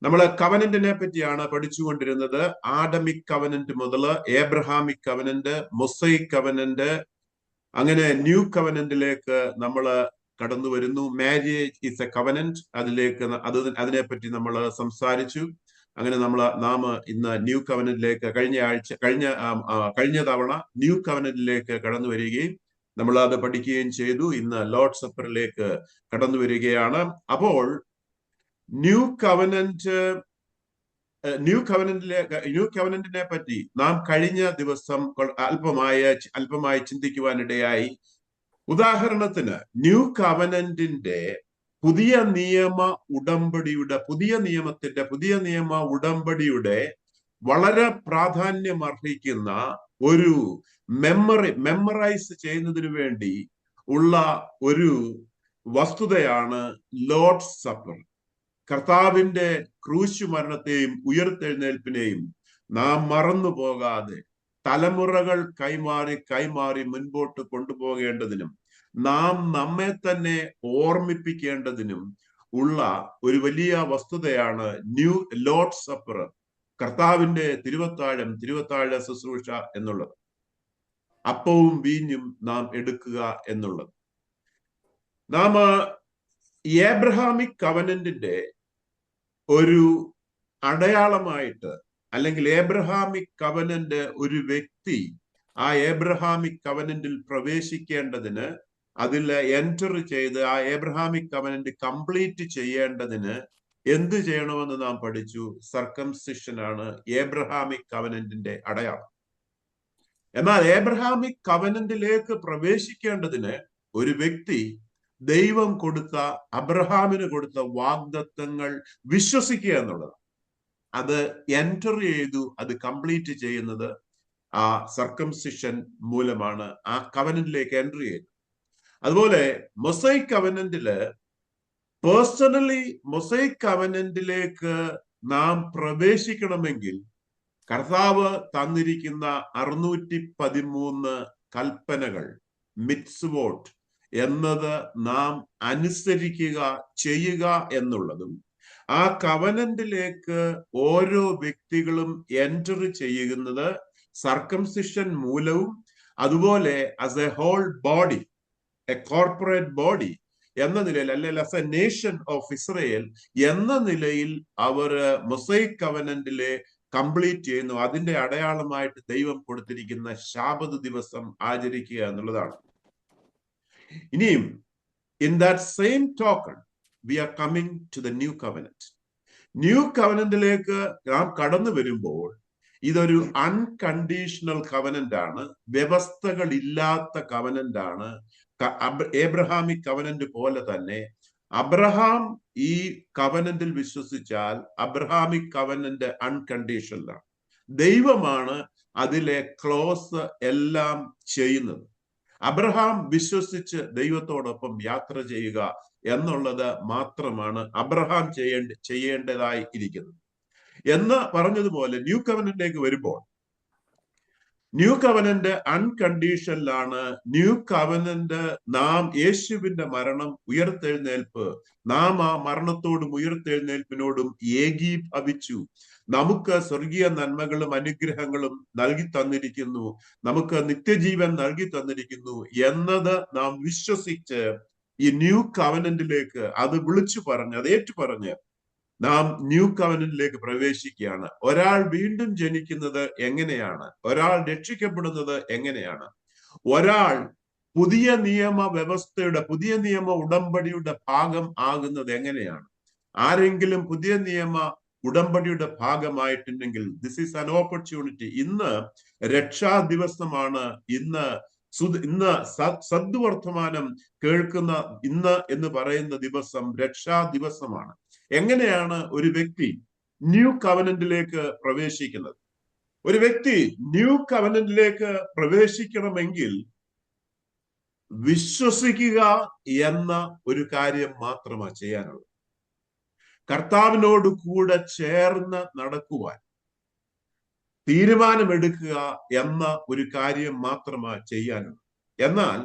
നമ്മൾ കവനന്റിനെ പറ്റിയാണ് പഠിച്ചുകൊണ്ടിരുന്നത്. Adamic covenant മുതൽ ഏബ്രഹാമിക് കവനന്റ്, മൊസൈക് കവനന്റ്, അങ്ങനെ ന്യൂ കവനന്റിലേക്ക് നമ്മൾ കടന്നു വരുന്നു. മാരേജ് ഈസ് എ കവനന്റ്, അതിലേക്ക് അതിനെപ്പറ്റി നമ്മൾ സംസാരിച്ചു. അങ്ങനെ നാം ഇന്ന് ന്യൂ കവനന്റിലേക്ക് കഴിഞ്ഞ തവണ ന്യൂ കവനന്റിലേക്ക് കടന്നു വരികയും നമ്മൾ അത് പഠിക്കുകയും ചെയ്തു. ഇന്ന് ലോർഡ് സപ്പറിലേക്ക് കടന്നു വരികയാണ്. അപ്പോൾ ന്യൂ കവനന്റിനെ പറ്റി നാം കഴിഞ്ഞ ദിവസം അല്പമായി ചിന്തിക്കുവാനിടയായി. ഉദാഹരണത്തിന് ന്യൂ കവനന്റിന്റെ പുതിയ നിയമ ഉടമ്പടിയുടെ വളരെ പ്രാധാന്യം അർഹിക്കുന്ന ഒരു മെമ്മറൈസ് ചെയ്യുന്നതിന് വേണ്ടി ഉള്ള ഒരു വസ്തുതയാണ് ലോർഡ്സ് സപ്പർ. കർത്താവിന്റെ ക്രൂശു മരണത്തെയും ഉയർത്തെഴുന്നേൽപ്പിനെയും നാം മറന്നു പോകാതെ തലമുറകൾ കൈമാറി മുൻപോട്ട് കൊണ്ടുപോകേണ്ടതിനും നാം നമ്മെ തന്നെ ഓർമ്മിപ്പിക്കേണ്ടതിനും ഉള്ള ഒരു വലിയ വസ്തുതയാണ് ലോർഡ്സ് സപ്പർ, കർത്താവിന്റെ തിരുവത്താഴ ശുശ്രൂഷ എന്നുള്ളത്. അപ്പവും വീഞ്ഞും നാം എടുക്കുക എന്നുള്ളത്. നാം ഏബ്രഹാമിക് കവനന്റിന്റെ ഒരു അടയാളമായിട്ട്, അല്ലെങ്കിൽ ഏബ്രഹാമിക് കവനന്റ് ഒരു വ്യക്തി ആ ഏബ്രഹാമിക് കവനന്റിൽ പ്രവേശിക്കേണ്ടതിന്, അതിൽ എൻറ്റർ ചെയ്ത് ആ ഏബ്രഹാമിക് കവനന്റ് കംപ്ലീറ്റ് ചെയ്യേണ്ടതിന് എന്ത് ചെയ്യണമെന്ന് നാം പഠിച്ചു. സർക്കംസിഷൻ ആണ് ഏബ്രഹാമിക് കവനന്റിന്റെ അടയാളം. എന്നാൽ ഏബ്രഹാമിക് കവനന്റിലേക്ക് പ്രവേശിക്കേണ്ടതിന് ഒരു വ്യക്തി ദൈവം അബ്രഹാമിന് കൊടുത്ത വാഗ്ദത്തങ്ങൾ വിശ്വസിക്കുക എന്നുള്ളത്. അത് എൻറ്റർ ചെയ്തു, അത് കംപ്ലീറ്റ് ചെയ്യുന്നത് ആ സർക്കംസിഷൻ മൂലമാണ്. ആ കവനന്റിലേക്ക് എൻട്രി ചെയ്തു. അതുപോലെ മൊസൈക് കവനന്റിലേക്ക് നാം പ്രവേശിക്കണമെങ്കിൽ കർത്താവ് തന്നിരിക്കുന്ന 613 കൽപ്പനകൾ, മിറ്റ്സ്വോട്ട് എന്നത് നാം ചെയ്യുക എന്നുള്ളതും, ആ കവനന്റിലേക്ക് ഓരോ വ്യക്തികളും എൻറ്റർ ചെയ്യുന്നത് സർക്കംസിഷൻ മൂലവും, അതുപോലെ as a whole body, a corporate body എന്ന നിലയിൽ, അല്ലെങ്കിൽ as a nation of Israel എന്ന നിലയിൽ അവർ മൊസൈക് കവനന്റിലെ കംപ്ലീറ്റ് ചെയ്യുന്നു. അതിന്റെ അടയാളമായിട്ട് ദൈവം കൊടുത്തിരിക്കുന്ന ശാബത് ദിവസം ആചരിക്കുക എന്നുള്ളതാണ്. ഇനിയും in that same token we are coming to the new covenant. New കവനന്റിലേക്ക് നാം കടന്നു വരുമ്പോൾ ഇതൊരു അൺകണ്ടീഷണൽ കവനന്റ് ആണ്, വ്യവസ്ഥകൾ ഇല്ലാത്ത കവനന്റ് ആണ്. ഏബ്രഹാമിക് കവനന്റ് പോലെ തന്നെ അബ്രഹാം ഈ കവനന്റിൽ വിശ്വസിച്ചാൽ അബ്രഹാമിക് കവനന്റ് അൺകണ്ടീഷണൽ ആണ്. ദൈവമാണ് അതിലെ ക്ലോസ് എല്ലാം ചെയ്യുന്നത്. അബ്രഹാം വിശ്വസിച്ച് ദൈവത്തോടൊപ്പം യാത്ര ചെയ്യുക എന്നുള്ളത് മാത്രമാണ് അബ്രഹാം ചെയ്യേണ്ടതായി ഇരിക്കുന്നത്. എന്ന് പറഞ്ഞതുപോലെ ന്യൂ കവനന്റിലേക്ക് വരുമ്പോൾ ന്യൂ കവനന്റ് അൺകണ്ടീഷണലാണ്. ന്യൂ കവനന്റ് നാം യേശുവിന്റെ മരണം, ഉയർത്തെഴുന്നേൽപ്പ്, നാം ആ മരണത്തോടും ഉയർത്തെഴുന്നേൽപ്പിനോടും ഏകീഭവിച്ചു. നമുക്ക് സ്വർഗീയ നന്മകളും അനുഗ്രഹങ്ങളും നൽകി തന്നിരിക്കുന്നു, നമുക്ക് നിത്യജീവൻ നൽകി തന്നിരിക്കുന്നു എന്നത് നാം വിശ്വസിച്ച് ഈ ന്യൂ കവനന്റിലേക്ക് അത് വിളിച്ചു പറഞ്ഞ്, അത് ഏറ്റുപറഞ്ഞ് നാം ന്യൂ കവനന്റിലേക്ക് പ്രവേശിക്കുകയാണ്. ഒരാൾ വീണ്ടും ജനിക്കുന്നത് എങ്ങനെയാണ്? ഒരാൾ രക്ഷിക്കപ്പെടുന്നത് എങ്ങനെയാണ്? ഒരാൾ പുതിയ നിയമ വ്യവസ്ഥയുടെ, പുതിയ നിയമ ഉടമ്പടിയുടെ ഭാഗം ആകുന്നത് എങ്ങനെയാണ്? ആരെങ്കിലും പുതിയ നിയമ ഉടമ്പടിയുടെ ഭാഗമായിട്ടുണ്ടെങ്കിൽ ദിസ് ഈസ് ആൻ ഓപ്പർച്യൂണിറ്റി. ഇന്ന് രക്ഷാ ദിവസമാണ്. ഇന്ന് സദ്വർത്തമാനം കേൾക്കുന്ന ഇന്ന് എന്ന് പറയുന്ന ദിവസം രക്ഷാ ദിവസമാണ്. എങ്ങനെയാണ് ഒരു വ്യക്തി ന്യൂ കവനന്റിലേക്ക് പ്രവേശിക്കുന്നത്? ഒരു വ്യക്തി ന്യൂ കവനന്റിലേക്ക് പ്രവേശിക്കണമെങ്കിൽ വിശ്വസിക്കുക എന്ന ഒരു കാര്യം മാത്രമാണ് ചെയ്യാനുള്ളത്. കർത്താവിനോട് കൂടെ ചേർന്ന് നടക്കുവാൻ തീരുമാനമെടുക്കുക എന്ന ഒരു കാര്യം മാത്രമാണ് ചെയ്യാനുള്ളത്. എന്നാൽ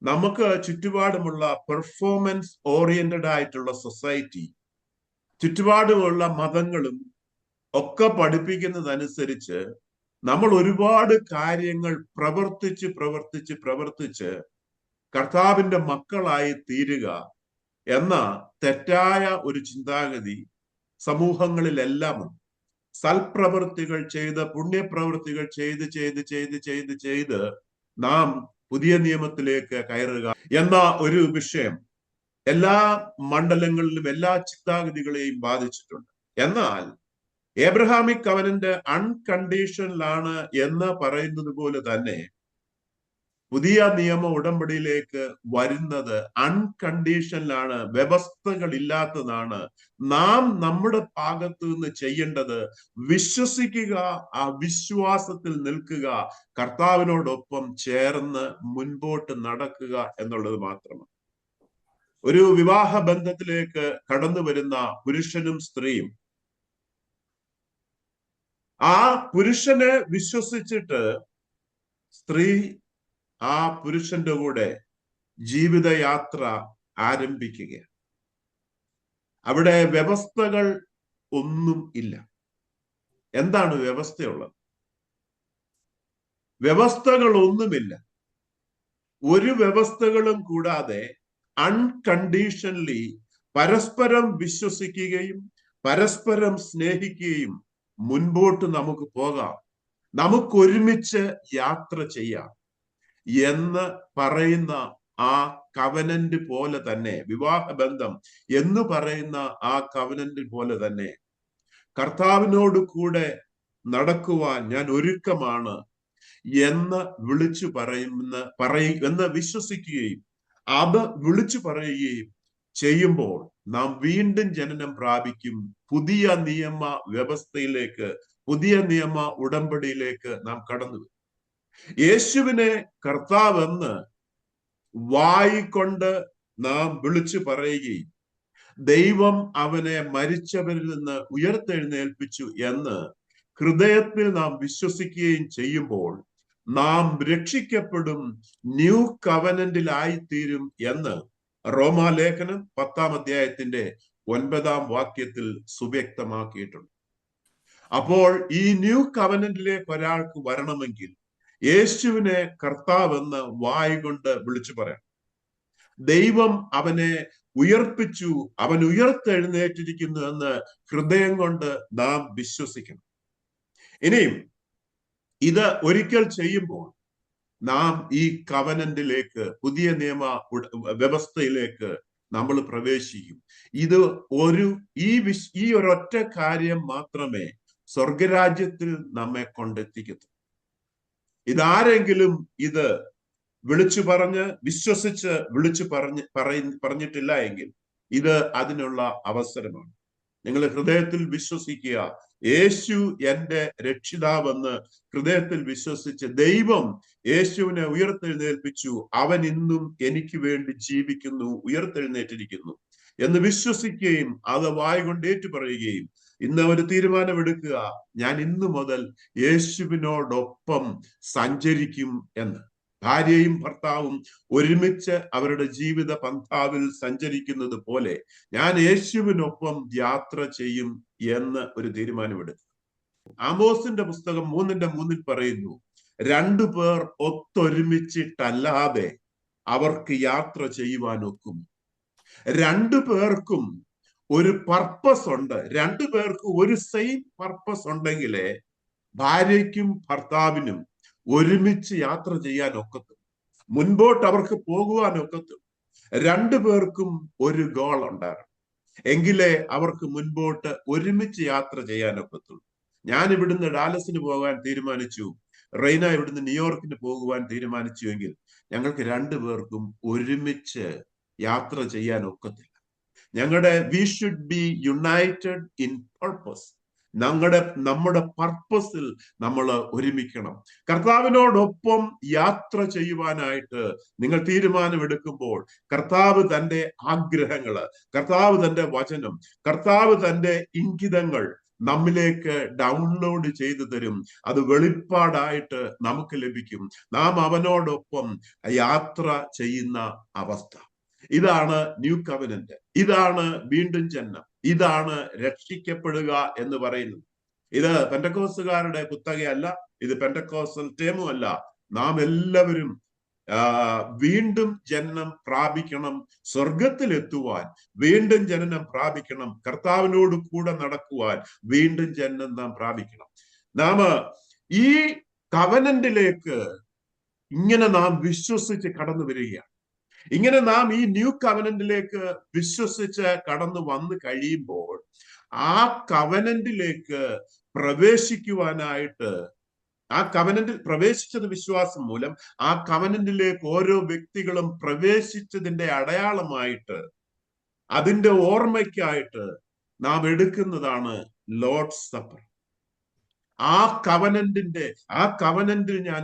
നമുക്ക് ചുറ്റുപാടുമുള്ള പെർഫോമൻസ് ഓറിയന്റഡ് ആയിട്ടുള്ള സൊസൈറ്റി ചുറ്റുപാടുമുള്ള മതങ്ങളും ഒക്കെ പഠിപ്പിക്കുന്നതനുസരിച്ച് നമ്മൾ ഒരുപാട് കാര്യങ്ങൾ പ്രവർത്തിച്ച് കർത്താവിന്റെ മക്കളായി തീരുക എന്ന തെറ്റായ ഒരു ചിന്താഗതി സമൂഹങ്ങളിലെല്ലാം സൽപ്രവൃത്തികൾ ചെയ്ത് പുണ്യപ്രവൃത്തികൾ ചെയ്ത് നാം പുതിയ നിയമത്തിലേക്ക് കയറുക എന്ന ഒരു വിഷയം എല്ലാ മണ്ഡലങ്ങളിലും എല്ലാ ചിന്താഗതികളെയും ബാധിച്ചിട്ടുണ്ട്. എന്നാൽ ഏബ്രഹാമിക് കവനന്റ് അൺകണ്ടീഷണലാണ് എന്ന് പറയുന്നത് പോലെ തന്നെ പുതിയ നിയമ ഉടമ്പടിയിലേക്ക് വരുന്നത് അൺകണ്ടീഷണലാണ്, വ്യവസ്ഥകൾ ഇല്ലാത്തതാണ്. നാം നമ്മുടെ ഭാഗത്ത് നിന്ന് ചെയ്യേണ്ടത് വിശ്വസിക്കുക, ആ വിശ്വാസത്തിൽ നിൽക്കുക, കർത്താവിനോടൊപ്പം ചേർന്ന് മുൻപോട്ട് നടക്കുക എന്നുള്ളത് മാത്രമാണ്. ഒരു വിവാഹ ബന്ധത്തിലേക്ക് കടന്നു വരുന്ന പുരുഷനും സ്ത്രീയും ആ പുരുഷനെ വിശ്വസിച്ചിട്ട് സ്ത്രീ ആ പുരുഷന്റെ കൂടെ ജീവിതയാത്ര ആരംഭിക്കുകയാണ്. അവിടെ വ്യവസ്ഥകൾ ഒന്നും ഇല്ല. എന്താണ് വ്യവസ്ഥയുള്ളത്? വ്യവസ്ഥകൾ ഒന്നുമില്ല. ഒരു വ്യവസ്ഥകളും കൂടാതെ അൺകണ്ടീഷണലി പരസ്പരം വിശ്വസിക്കുകയും പരസ്പരം സ്നേഹിക്കുകയും മുൻപോട്ട് നമുക്ക് പോകാം, നമുക്കൊരുമിച്ച് യാത്ര ചെയ്യാം എന്ന് പറയുന്ന ആ കവനന്റ് പോലെ തന്നെ, വിവാഹ ബന്ധം എന്ന് പറയുന്ന ആ കവനന്റ് പോലെ തന്നെ കർത്താവിനോട് കൂടെ നടക്കുവാൻ ഞാൻ ഒരുക്കമാണ് എന്ന് വിളിച്ചു എന്ന് വിശ്വസിക്കുകയും അത് വിളിച്ചു പറയുകയും ചെയ്യുമ്പോൾ നാം വീണ്ടും ജനനം പ്രാപിക്കും. പുതിയ നിയമ വ്യവസ്ഥയിലേക്ക്, പുതിയ നിയമ ഉടമ്പടിയിലേക്ക് നാം കടന്നു വരും. യേശുവിനെ കർത്താവെന്ന് വായിക്കൊണ്ട് നാം വിളിച്ചു പറയുകയും ദൈവം അവനെ മരിച്ചവരിൽ നിന്ന് ഉയർത്തെഴുന്നേൽപ്പിച്ചു എന്ന് ഹൃദയത്തിൽ നാം വിശ്വസിക്കുകയും ചെയ്യുമ്പോൾ നാം രക്ഷിക്കപ്പെടും, ന്യൂ കവനന്റിലായിത്തീരും എന്ന് റോമാലേഖനം 10-ാം അധ്യായത്തിന്റെ 9-ാം വാക്യത്തിൽ സുവ്യക്തമാക്കിയിട്ടുണ്ട്. അപ്പോൾ ഈ ന്യൂ കവനന്റിലേക്ക് ഒരാൾക്ക് വരണമെങ്കിൽ യേശുവിനെ കർത്താവെന്ന് വായ്കൊണ്ട് വിളിച്ചു പറയാം. ദൈവം അവനെ ഉയർപ്പിച്ചു, അവൻ ഉയർത്തെഴുന്നേറ്റിരിക്കുന്നു എന്ന് ഹൃദയം കൊണ്ട് നാം വിശ്വസിക്കണം. ഇനിയും ഇത് ഒരിക്കൽ ചെയ്യുമ്പോൾ നാം ഈ കവനന്റിലേക്ക്, പുതിയ നിയമ വ്യവസ്ഥയിലേക്ക് നമ്മൾ പ്രവേശിക്കും. ഇത് ഈ ഒരൊറ്റ കാര്യം മാത്രമേ സ്വർഗരാജ്യത്തിൽ നമ്മെ കൊണ്ടെത്തിക്കത്തു. ഇതാരെങ്കിലും ഇത് വിളിച്ചു പറഞ്ഞ് വിശ്വസിച്ച് പറഞ്ഞിട്ടില്ല എങ്കിൽ ഇത് അതിനുള്ള അവസരമാണ്. നിങ്ങൾ ഹൃദയത്തിൽ വിശ്വസിക്കുക, യേശു എന്റെ രക്ഷിതാവെന്ന് ഹൃദയത്തിൽ വിശ്വസിച്ച് ദൈവം യേശുവിനെ ഉയർത്തെഴുന്നേൽപ്പിച്ചു, അവൻ ഇന്നും എനിക്ക് വേണ്ടി ജീവിക്കുന്നു, ഉയർത്തെഴുന്നേറ്റിരിക്കുന്നു എന്ന് വിശ്വസിക്കുകയും അത് വായ്കൊണ്ട് ഏറ്റുപറയുകയും ഇന്ന് ഒരു തീരുമാനമെടുക്കുക, ഞാൻ ഇന്നു മുതൽ യേശുവിനോടൊപ്പം സഞ്ചരിക്കും എന്ന്. ഭാര്യയും ഭർത്താവും ഒരുമിച്ച് അവരുടെ ജീവിത പന്ഥാവിൽ സഞ്ചരിക്കുന്നത് പോലെ ഞാൻ യേശുവിനൊപ്പം യാത്ര ചെയ്യും എന്ന് ഒരു തീരുമാനമെടുക്കുക. ആമോസിന്റെ പുസ്തകം 3:3 പറയുന്നു, 2 പേർ ഒത്തൊരുമിച്ചിട്ടല്ലാതെ അവർക്ക് യാത്ര ചെയ്യുവാൻ ഒക്കും. 2 പേർക്കും ഒരു പർപ്പസ് ഉണ്ട്. 2 പേർക്ക് ഒരു സെയിം പർപ്പസ് ഉണ്ടെങ്കിലേ ഭാര്യയ്ക്കും ഭർത്താവിനും ഒരുമിച്ച് യാത്ര ചെയ്യാൻ ഒക്കത്തും, മുൻപോട്ട് അവർക്ക് പോകുവാൻ ഒക്കത്തും. 2 പേർക്കും ഒരു ഗോൾ ഉണ്ടാകും, എങ്കിലേ അവർക്ക് മുൻപോട്ട് ഒരുമിച്ച് യാത്ര ചെയ്യാൻ ഒക്കത്തുള്ളൂ. ഞാൻ ഇവിടുന്ന് ഡാലസിന് പോകാൻ തീരുമാനിച്ചു, റെയ്ന ഇവിടുന്ന് ന്യൂയോർക്കിന് പോകുവാൻ തീരുമാനിച്ചു എങ്കിൽ ഞങ്ങൾക്ക് 2 പേർക്കും ഒരുമിച്ച് യാത്ര ചെയ്യാൻ ഒക്കത്തില്ല. We should be United in purpose. നമ്മുടെ പർപ്പസിൽ നമ്മൾ ഒരുമിക്കണം. കർത്താവിനോടൊപ്പം യാത്ര ചെയ്യുവാനായിട്ട് നിങ്ങൾ തീരുമാനമെടുക്കുമ്പോൾ കർത്താവ് തന്റെ ആഗ്രഹങ്ങള്, കർത്താവ് തന്റെ വചനം, കർത്താവ് തന്റെ ഇംഗിതങ്ങൾ നമ്മിലേക്ക് ഡൗൺലോഡ് ചെയ്തു തരും. അത് വെളിപ്പാടായിട്ട് നമുക്ക് ലഭിക്കും. നാം അവനോടൊപ്പം യാത്ര ചെയ്യുന്ന അവസ്ഥ. ഇതാണ് ന്യൂ കവനന്റ്, ഇതാണ് വീണ്ടും ജനനം, ഇതാണ് രക്ഷിക്കപ്പെടുക എന്ന് പറയുന്നത്. ഇത് പെന്തക്കോസ്തുകാരുടെ കുത്തകയല്ല, ഇത് പെന്തക്കോസ്റ്റൽ ടേമും അല്ല. നാം എല്ലാവരും വീണ്ടും ജനനം പ്രാപിക്കണം, സ്വർഗത്തിലെത്തുവാൻ വീണ്ടും ജനനം പ്രാപിക്കണം, കർത്താവിനോട് കൂടെ നടക്കുവാൻ വീണ്ടും ജനനം നാം പ്രാപിക്കണം. നാം ഈ കവനന്റിലേക്ക് ഇങ്ങനെ നാം വിശ്വസിച്ച് കടന്നു വരികയാണ്. ഇങ്ങനെ നാം ഈ ന്യൂ കവനന്റിലേക്ക് വിശ്വസിച്ച് കടന്നു വന്നു കഴിയുമ്പോൾ ആ കവനന്റിലേക്ക് പ്രവേശിക്കുവാനായിട്ട്, ആ കവനന്റിൽ പ്രവേശിച്ചത് വിശ്വാസം മൂലം, ആ കവനന്റിലേക്ക് ഓരോ വ്യക്തികളും പ്രവേശിച്ചതിന്റെ അടയാളമായിട്ട്, അതിന്റെ ഓർമ്മയ്ക്കായിട്ട് നാം എടുക്കുന്നതാണ് ലോർഡ്സ് സപ്പർ. ആ കവനന്റിൽ ഞാൻ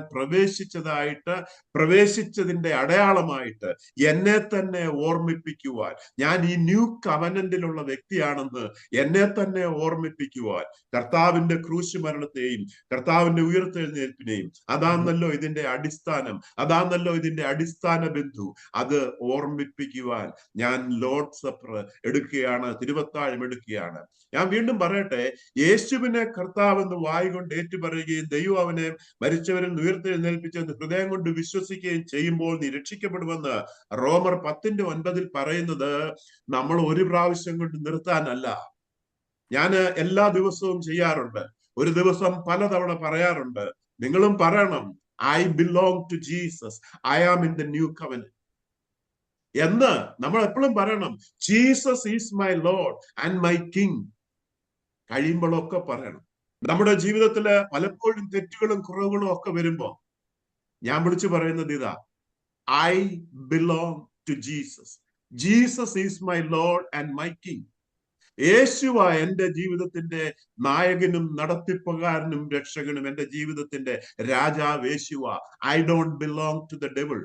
പ്രവേശിച്ചതിന്റെ അടയാളമായിട്ട് എന്നെ തന്നെ ഓർമ്മിപ്പിക്കുവാൻ, ഞാൻ ഈ ന്യൂ കവനന്റിലുള്ള വ്യക്തിയാണെന്ന് എന്നെ തന്നെ ഓർമ്മിപ്പിക്കുവാൻ കർത്താവിന്റെ ക്രൂശ് മരണത്തെയും കർത്താവിന്റെ ഉയർത്തെഴുന്നേൽപ്പിനെയും, അതാണല്ലോ ഇതിന്റെ അടിസ്ഥാനം, അതാണല്ലോ ഇതിന്റെ അടിസ്ഥാന ബിന്ദു, അത് ഓർമ്മിപ്പിക്കുവാൻ ഞാൻ ലോർഡ് സപ്പർ എടുക്കുകയാണ്, തിരുവത്താഴം എടുക്കുകയാണ്. ഞാൻ വീണ്ടും പറയട്ടെ, യേശുവിനെ കർത്താവെന്ന് വായികൊണ്ട് ഏറ്റുപറയുകയും ദൈവം അവനെ മരിച്ചവരിൽ ഉയർത്തെഴുന്നേൽപ്പിച്ചെന്ന് ഹൃദയം കൊണ്ട് വിശ്വസിക്കുകയും ചെയ്യുമ്പോൾ നീ രക്ഷിക്കപ്പെടുമെന്ന് റോമർ 10:9 പറയുന്നത് നമ്മൾ ഒരു പ്രാവശ്യം കൊണ്ട് നിർത്താനല്ല. ഞാൻ എല്ലാ ദിവസവും ചെയ്യാറുണ്ട്, ഒരു ദിവസം പലതവണ പറയാറുണ്ട്. നിങ്ങളും പറയണം, I belong to Jesus, I am in the new covenant എന്ന് നമ്മൾ എപ്പോഴും പറയണം. Jesus is my Lord and my king കഴിയുമ്പോഴൊക്കെ പറയണം. നമ്മുടെ ജീവിതത്തില് പലപ്പോഴും തെറ്റുകളും കുറവുകളും ഒക്കെ വരുമ്പോ ഞാൻ വിളിച്ചു പറയുന്നത് ഇതാ, I belong to Jesus, Jesus is my Lord and my king. യേശുവ എന്റെ ജീവിതത്തിന്റെ നായകനും നടത്തിപ്പുകാരനും രക്ഷകനും, എന്റെ ജീവിതത്തിന്റെ രാജാവ് യേശുവ. I don't belong to the devil.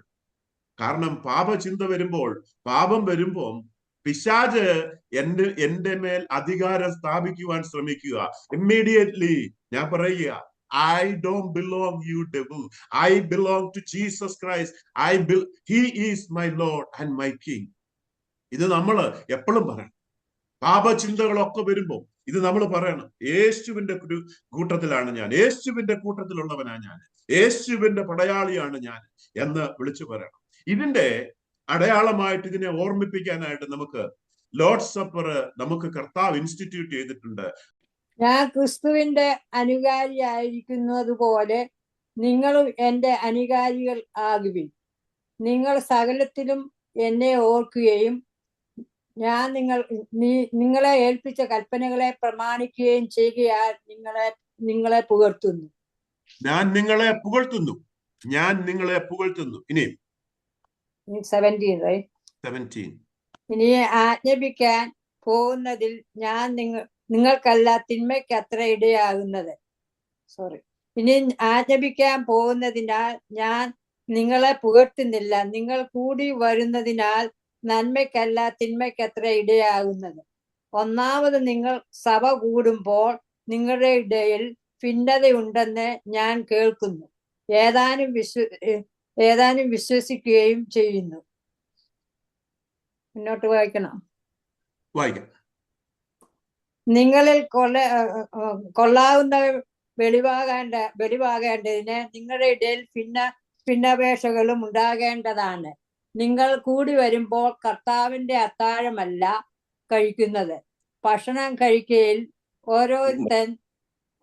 കാരണം പാപചിന്ത വരുമ്പോൾ, പാപം വരുമ്പോൾ പിശാച് എന്റെ മേൽ അധികാരം സ്ഥാപിക്കുവാൻ ശ്രമിക്കുക. ഇമ്മീഡിയറ്റ്ലി ഞാൻ പറയുക, I don't belong you devil, I belong to Jesus Christ, he is my Lord and my king. ഇത് നമ്മൾ എപ്പോഴും പറയണം. പാപചിന്തകളൊക്കെ വരുമ്പോൾ ഇത് നമ്മൾ പറയണം, യേശുവിന്റെ കൂട്ടത്തിലാണ് ഞാൻ, യേശുവിന്റെ കൂട്ടത്തിലുള്ളവനാണ് ഞാൻ, യേശുവിന്റെ പടയാളിയാണ് ഞാൻ എന്ന് വിളിച്ചു പറയണം. ഇതിന്റെ അടയാളമായിട്ട്, ഇതിനെ ഓർമ്മിപ്പിക്കാനായിട്ട് നമുക്ക് ലോർഡ്സ് സപ്പർ നമുക്ക് കർത്താവ് ഇൻസ്റ്റിറ്റ്യൂട്ട് ചെയ്തിട്ടുണ്ട്. ഞാൻ ക്രിസ്തുവിന്റെ അനുകാരിയായിരിക്കുന്നത് പോലെ നിങ്ങളും എന്റെ അനുകാരികൾ ആകുവിൻ. നിങ്ങൾ സകലത്തിലും എന്നെ ഓർക്കുകയും ഞാൻ നിങ്ങളെ ഏൽപ്പിച്ച കൽപ്പനകളെ പ്രമാണിക്കുകയും ചെയ്യുകയാൽ നിങ്ങളെ പുകഴ്ത്തുന്നു. ഞാൻ നിങ്ങളെ പുകഴ്ത്തുന്നു. ഇനി 17 ഇനി ആജ്ഞാപിക്കാൻ പോകുന്നതിൽ ഞാൻ നിങ്ങൾക്കല്ല തിന്മയ്ക്ക് അത്ര ഇടയാകുന്നത്. ഇനി ആജ്ഞാപിക്കാൻ പോകുന്നതിനാൽ ഞാൻ നിങ്ങളെ പുകഴ്ത്തുന്നില്ല. നിങ്ങൾ കൂടി വരുന്നതിനാൽ നന്മയ്ക്കല്ല തിന്മയ്ക്കത്ര ഇടയാകുന്നത്. ഒന്നാമത് നിങ്ങൾ സഭ കൂടുമ്പോൾ നിങ്ങളുടെ ഇടയിൽ ഭിന്നതയുണ്ടെന്ന് ഞാൻ കേൾക്കുന്നു. ഏതാനും വിശ്വസിക്കുകയും ചെയ്യുന്നു. മുന്നോട്ട് വായിക്കാം. നിങ്ങളിൽ കൊള്ളാവുന്ന വെളിവാകേണ്ടതിന് നിങ്ങളുടെ ഇടയിൽ ഭിന്നാപേക്ഷകളും ഉണ്ടാകേണ്ടതാണ്. നിങ്ങൾ കൂടി വരുമ്പോൾ കർത്താവിന്റെ അത്താഴമല്ല കഴിക്കുന്നത്. ഭക്ഷണം കഴിക്കയിൽ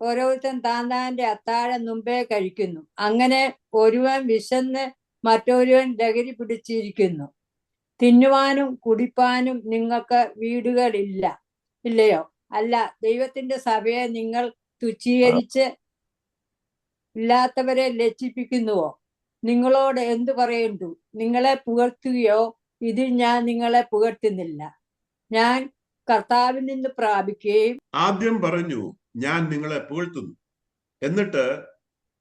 ഓരോരുത്തൻ താന്റെ അത്താഴം മുമ്പേ കഴിക്കുന്നു. അങ്ങനെ ഒരുവൻ വിശന്ന് മറ്റൊരുവൻ ലഹരി പിടിച്ചിരിക്കുന്നു. തിന്നുവാനും കുടിപ്പാനും നിങ്ങൾക്ക് ഇല്ലയോ? അല്ല, ദൈവത്തിന്റെ സഭയെ നിങ്ങൾ തുച്ഛീകരിച്ച് ഇല്ലാത്തവരെ ലജ്ജിപ്പിക്കുന്നുവോ? നിങ്ങളോട് എന്തു പറയണ്ടു? നിങ്ങളെ പുകഴ്ത്തുകയോ? ഇതിൽ ഞാൻ നിങ്ങളെ പുകഴ്ത്തുന്നില്ല. ഞാൻ കർത്താവിൽ നിന്ന് പ്രാപിക്കുകയും. ആദ്യം പറഞ്ഞു ഞാൻ നിങ്ങളെ പുകഴ്ത്തുന്നു, എന്നിട്ട്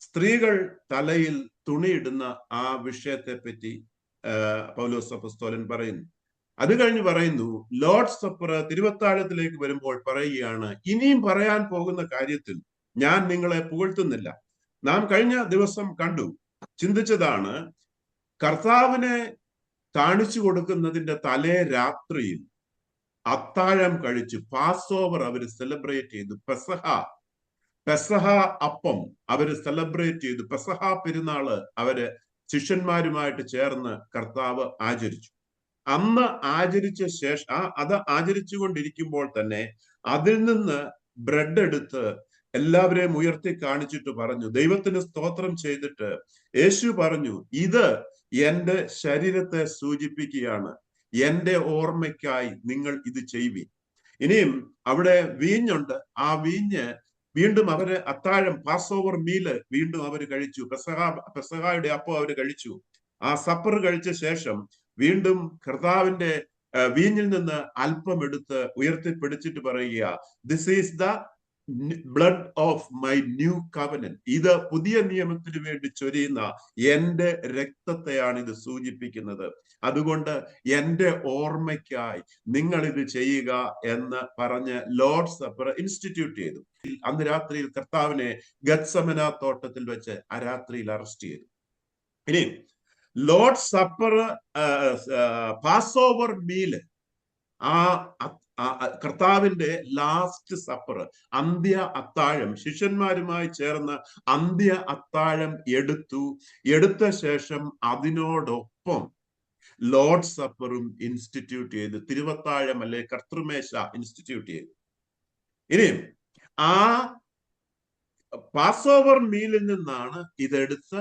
സ്ത്രീകൾ തലയിൽ തുണിയിടുന്ന ആ വിഷയത്തെ പറ്റി പൗലോസ് അപ്പോസ്തലൻ പറയുന്നു. അത് കഴിഞ്ഞ് പറയുന്നു, ലോർഡ്സ് സപ്പർ തിരുവത്താഴത്തിലേക്ക് വരുമ്പോൾ പറയുകയാണ്, ഇനിയും പറയാൻ പോകുന്ന കാര്യത്തിൽ ഞാൻ നിങ്ങളെ പുകഴ്ത്തുന്നില്ല. നാം കഴിഞ്ഞ ദിവസം ചിന്തിച്ചതാണ്, കർത്താവിനെ കാണിച്ചു കൊടുക്കുന്നതിന്റെ തലേ രാത്രിയിൽ അത്താഴം കഴിച്ചു. പാസ് ഓവർ അവർ സെലിബ്രേറ്റ് ചെയ്തു. പെസഹ അപ്പം അവര് സെലിബ്രേറ്റ് ചെയ്തു. പെസഹ പെരുന്നാള് അവര് ശിഷ്യന്മാരുമായിട്ട് ചേർന്ന് കർത്താവ് ആചരിച്ചു. അന്ന് ആചരിച്ച ശേഷം അത് ആചരിച്ചു കൊണ്ടിരിക്കുമ്പോൾ തന്നെ അതിൽ നിന്ന് ബ്രെഡ് എടുത്ത് എല്ലാവരെയും ഉയർത്തി കാണിച്ചിട്ട് പറഞ്ഞു, ദൈവത്തിന് സ്തോത്രം ചെയ്തിട്ട് യേശു പറഞ്ഞു, ഇത് എന്റെ ശരീരത്തെ സൂചിപ്പിക്കുകയാണ്, എന്റെ ഓർമ്മയ്ക്കായി നിങ്ങൾ ഇത് ചെയ്യുവിൻ. ഇനിയും അവിടെ വീഞ്ഞുണ്ട്. ആ വീഞ്ഞ് വീണ്ടും അവര് അത്താഴം പാസ് ഓവർ മീല് വീണ്ടും അവര് കഴിച്ചു. പെസഹായുടെ അപ്പം അവര് കഴിച്ചു. ആ സപ്പർ കഴിച്ച ശേഷം വീണ്ടും കർത്താവിന്റെ വീഞ്ഞിൽ നിന്ന് അല്പം എടുത്ത് ഉയർത്തിപ്പിടിച്ചിട്ട് പറയുക, this is the blood of my new covenant. ഇത് പുതിയ നിയമത്തിന് വേണ്ടി ചൊരിയുന്ന എന്റെ രക്തത്തെയാണ് ഇത് സൂചിപ്പിക്കുന്നത്. അതുകൊണ്ട് എന്റെ ഓർമ്മയ്ക്കായി നിങ്ങൾ ഇത് ചെയ്യുക എന്ന് പറഞ്ഞ് ലോർഡ് സപ്പർ ഇൻസ്റ്റിറ്റ്യൂട്ട് ചെയ്തു. അന്ന് രാത്രിയിൽ കർത്താവിനെ ഗത്സമന തോട്ടത്തിൽ വെച്ച് ആ രാത്രിയിൽ അറസ്റ്റ് ചെയ്തു. ഇനി Lord supper, pass over meal, ആ കർത്താവിന്റെ ലാസ്റ്റ് സപ്പർ, അന്ത്യ അത്താഴം, ശിഷ്യന്മാരുമായി ചേർന്ന് അന്ത്യ അത്താഴം എടുത്ത ശേഷം അതിനോടൊപ്പം ലോർഡ് സപ്പറും ഇൻസ്റ്റിറ്റ്യൂട്ട് ചെയ്ത്, തിരുവത്താഴം അല്ലെ കർത്തൃമേശ ഇൻസ്റ്റിറ്റ്യൂട്ട് ചെയ്തു. ഇനി ആ പാസ് ഓവർ മീലിൽ നിന്നാണ് ഇതെടുത്ത്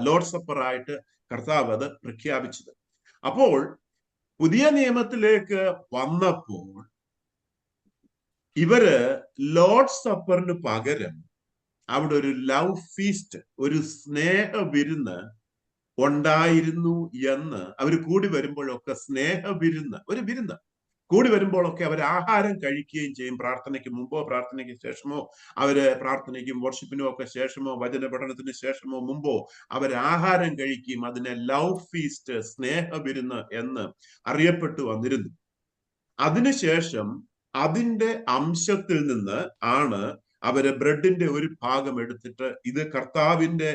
ലോർഡ് സപ്പർ ആയിട്ട് കർത്താവ് അത് പ്രഖ്യാപിച്ചത്. അപ്പോൾ പുതിയ നിയമത്തിലേക്ക് വന്നപ്പോൾ ഇവര് ലോർഡ് സപ്പറിന് പകരം അവിടെ ഒരു ലവ് ഫീസ്റ്റ്, ഒരു സ്നേഹ വിരുന്ന് ഉണ്ടായിരുന്നു എന്ന് അവർ കൂടി വരുമ്പോഴൊക്കെ, സ്നേഹ വിരുന്ന്, ഒരു വിരുന്ന് കൂടി വരുമ്പോഴൊക്കെ അവർ ആഹാരം കഴിക്കുകയും ചെയ്യും. പ്രാർത്ഥനയ്ക്ക് മുമ്പോ പ്രാർത്ഥനയ്ക്ക് ശേഷമോ, അവര് പ്രാർത്ഥനയ്ക്കും വർഷിപ്പിനും ഒക്കെ ശേഷമോ, വചന പഠനത്തിന് ശേഷമോ മുമ്പോ അവർ ആഹാരം കഴിക്കുകയും. അതിനെ ലവ് ഫീസ്റ്റ്, സ്നേഹ വിരുന്ന് എന്ന് അറിയപ്പെട്ടു വന്നിരുന്നു. അതിനുശേഷം അതിന്റെ അംശത്തിൽ നിന്ന് ആണ് അവര് ബ്രെഡിന്റെ ഒരു ഭാഗം എടുത്തിട്ട്, ഇത് കർത്താവിന്റെ,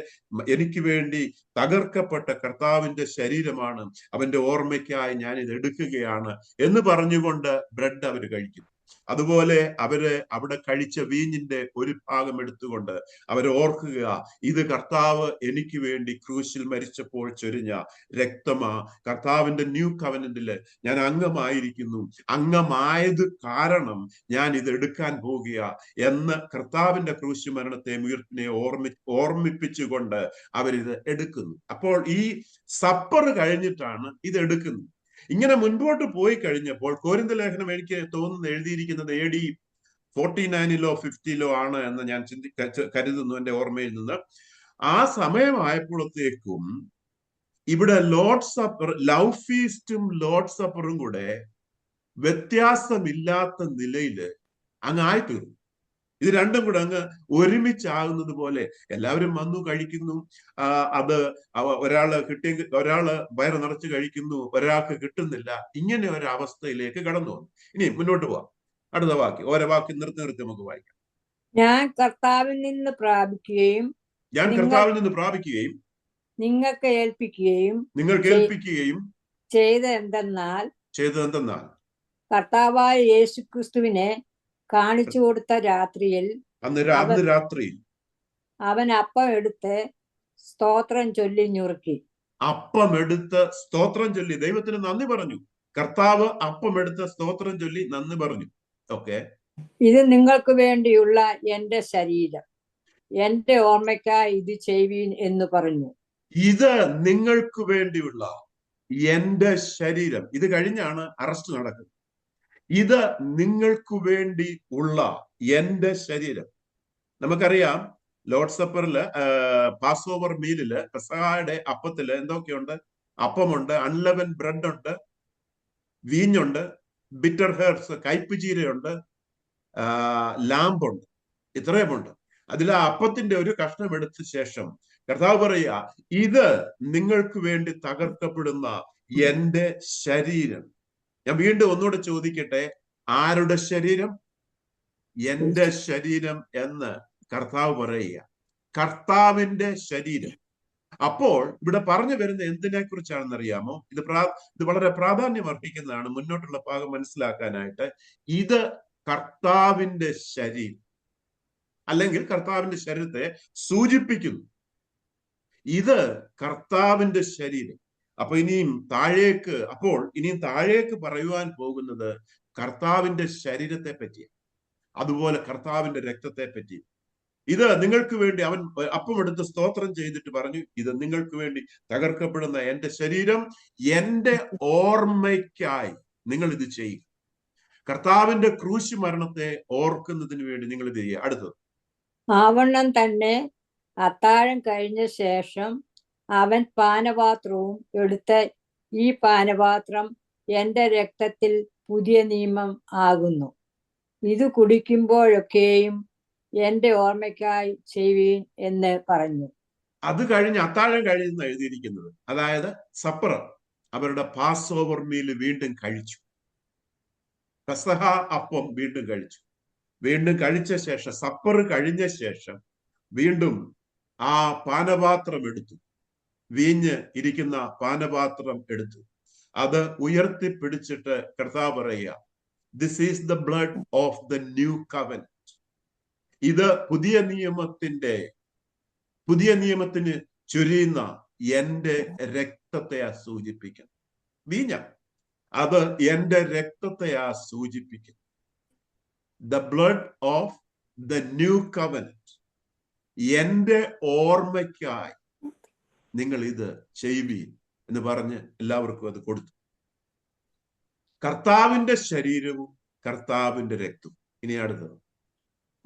എനിക്ക് വേണ്ടി തകർക്കപ്പെട്ട കർത്താവിന്റെ ശരീരമാണ്, അവന്റെ ഓർമ്മയ്ക്കായി ഞാൻ ഇത് എടുക്കുകയാണ് എന്ന് പറഞ്ഞുകൊണ്ട് ബ്രെഡ് അവർ കഴിക്കുന്നു. അതുപോലെ അവര് അവിടെ കഴിച്ച വീഞ്ഞിന്റെ ഒരു ഭാഗം എടുത്തുകൊണ്ട് അവർ ഓർക്കുക, ഇത് കർത്താവ് എനിക്ക് വേണ്ടി ക്രൂശിൽ മരിച്ചപ്പോൾ ചൊരിഞ്ഞ രക്തമാ, കർത്താവിന്റെ ന്യൂ കവനന്റില് ഞാൻ അംഗമായിരിക്കുന്നു, അംഗമായത് കാരണം ഞാൻ ഇത് എടുക്കാൻ പോകുക എന്ന് കർത്താവിന്റെ ക്രൂശ് മരണത്തെ ഉയർപ്പിനെ ഓർമ്മിപ്പിച്ചുകൊണ്ട് അവരിത് എടുക്കുന്നു. അപ്പോൾ ഈ സപ്പർ കഴിഞ്ഞിട്ടാണ് ഇത് എടുക്കുന്നത്. ഇങ്ങനെ മുൻപോട്ട് പോയി കഴിഞ്ഞപ്പോൾ കൊരിന്ത ലേഖനം എനിക്ക് തോന്നുന്നു എഴുതിയിരിക്കുന്നത് AD 49 50 ആണ് എന്ന് ഞാൻ കരുതുന്നു, എന്റെ ഓർമ്മയിൽ നിന്ന്. ആ സമയമായപ്പോഴത്തേക്കും ഇവിടെ ലോർഡ് സപ്പർ, ലവ് ഫീസ്റ്റും ലോർഡ് സപ്പറും കൂടെ വ്യത്യാസമില്ലാത്ത നിലയിൽ അങ്ങ് ആയിത്തീർന്നു. ഇത് രണ്ടും കൂടെ അങ്ങ് ഒരുമിച്ചാകുന്നത് പോലെ എല്ലാവരും വന്നു കഴിക്കുന്നു. അത് ഒരാള് കിട്ടിയെങ്കിൽ ഒരാള് വയറ് നിറച്ച് കഴിക്കുന്നു, ഒരാൾക്ക് കിട്ടുന്നില്ല. ഇങ്ങനെ ഒരു അവസ്ഥയിലേക്ക് കടന്നു വന്നു. ഇനി മുന്നോട്ട് പോവാം. അടുത്ത വാക്യം, ഓരോ വാക്യം നിർത്തി നമുക്ക് വായിക്കാം. ഞാൻ കർത്താവിൽ നിന്ന് പ്രാപിക്കുകയും നിങ്ങൾക്ക് ഏൽപ്പിക്കുകയും ചെയ്തതെന്തെന്നാൽ കർത്താവായ യേശുക്രിസ്തുവിനെ കാണിച്ചു കൊടുത്ത രാത്രിയിൽ അവൻ അപ്പം എടുത്ത് സ്തോത്രം ചൊല്ലി ഞുറുക്കി. അപ്പം എടുത്ത് സ്തോത്രം ചൊല്ലി ദൈവത്തിന് നന്ദി പറഞ്ഞു. കർത്താവ് അപ്പം എടുത്ത് സ്തോത്രം ചൊല്ലി നന്ദി പറഞ്ഞു. ഓക്കെ, ഇത് നിങ്ങൾക്ക് വേണ്ടിയുള്ള എന്റെ ശരീരം, എന്റെ ഓർമ്മയ്ക്കായി ഇത് ചെയ്യുവീൻ എന്ന് പറഞ്ഞു. ഇത് നിങ്ങൾക്ക് വേണ്ടിയുള്ള എന്റെ ശരീരം. ഇത് കഴിഞ്ഞാണ് അറസ്റ്റ് നടക്കുന്നത്. ഇത് നിങ്ങൾക്ക് വേണ്ടി ഉള്ള എന്റെ ശരീരം. നമുക്കറിയാം, ലോർഡ് സപ്പറില്, പാസ് ഓവർ മീലില്, പെസഹായുടെ അപ്പത്തില് എന്തൊക്കെയുണ്ട്? അപ്പമുണ്ട്, അൺലെവൻ ബ്രെഡ് ഉണ്ട്, വീഞ്ഞുണ്ട്, ബിറ്റർ ഹെർബ്സ്, കയ്പ് ചീരയുണ്ട്, ലാമ്പുണ്ട്, ഇത്രയുമുണ്ട്. അതിൽ ആ അപ്പത്തിന്റെ ഒരു കഷ്ണം എടുത്ത ശേഷം കർത്താവ് പറയുക, ഇത് നിങ്ങൾക്ക് വേണ്ടി തകർക്കപ്പെടുന്ന എന്റെ ശരീരം. ഞാൻ വീണ്ടും ഒന്നുകൂടെ ചോദിക്കട്ടെ, ആരുടെ ശരീരം? എന്റെ ശരീരം എന്ന് കർത്താവ് പറയുക. കർത്താവിന്റെ ശരീരം. അപ്പോൾ ഇവിടെ പറഞ്ഞു വരുന്ന എന്തിനെ കുറിച്ചാണെന്ന് അറിയാമോ? ഇത് വളരെ പ്രാധാന്യം അർഹിക്കുന്നതാണ് മുന്നോട്ടുള്ള ഭാഗം മനസ്സിലാക്കാനായിട്ട്. ഇത് കർത്താവിന്റെ ശരീരം, അല്ലെങ്കിൽ കർത്താവിന്റെ ശരീരത്തെ സൂചിപ്പിക്കുന്നു. ഇത് കർത്താവിന്റെ ശരീരം. അപ്പൊ ഇനിയും താഴേക്ക് പറയുവാൻ പോകുന്നത് കർത്താവിന്റെ ശരീരത്തെ പറ്റിയാണ്, അതുപോലെ കർത്താവിന്റെ രക്തത്തെ പറ്റി. ഇത് നിങ്ങൾക്ക് വേണ്ടി അവൻ അപ്പം എടുത്ത് സ്തോത്രം ചെയ്തിട്ട് പറഞ്ഞു, ഇത് നിങ്ങൾക്ക് വേണ്ടി തകർക്കപ്പെടുന്ന എന്റെ ശരീരം, എന്റെ ഓർമ്മയ്ക്കായി നിങ്ങൾ ഇത് ചെയ്യുക. കർത്താവിന്റെ ക്രൂശ് മരണത്തെ ഓർക്കുന്നതിന് വേണ്ടി നിങ്ങൾ ഇത് ചെയ്യുക. അടുത്തത്, ആവണ്ണം തന്നെ അത്താഴം കഴിഞ്ഞ ശേഷം അവൻ പാനപാത്രവും എടുത്ത്, ഈ പാനപാത്രം എന്റെ രക്തത്തിൽ പുതിയ നിയമം ആകുന്നു. ഇത് കുടിക്കുമ്പോഴൊക്കെയും എന്റെ ഓർമ്മയ്ക്കായി ചെയ്യുവീൻ എന്ന് പറഞ്ഞു. അത് കഴിഞ്ഞ് അത്താഴം കഴിഞ്ഞെന്ന് എഴുതിയിരിക്കുന്നത്. അതായത് സപ്പർ, അവരുടെ പാസ് ഓവർ മീൽ വീണ്ടും കഴിച്ചു. പെസഹ അപ്പം വീണ്ടും കഴിച്ചു. വീണ്ടും കഴിച്ച ശേഷം, സപ്പർ കഴിഞ്ഞ ശേഷം വീണ്ടും ആ പാനപാത്രം എടുത്തു, വീഞ്ഞ് ഇരിക്കുന്ന പാനപാത്രം എടുത്തു. അത് ഉയർത്തിപ്പിടിച്ചിട്ട് കർത്താവ് പറയുക, this is the blood of the new covenant. ഇത് പുതിയ നിയമത്തിന് ചൊരിയുന്ന എന്റെ രക്തത്തെ സൂചിപ്പിക്കുന്നു. വീഞ്ഞ, അത് എന്റെ രക്തത്തെ സൂചിപ്പിക്കുന്നു. The blood of the new covenant, എന്റെ ഓർമ്മയ്ക്കായി നിങ്ങൾ ഇത് ചെയ്യുവീൻ എന്ന് പറഞ്ഞ് എല്ലാവർക്കും അത് കൊടുത്തു. കർത്താവിന്റെ ശരീരവും കർത്താവിന്റെ രക്തവും. ഇനി അടുത്തത്,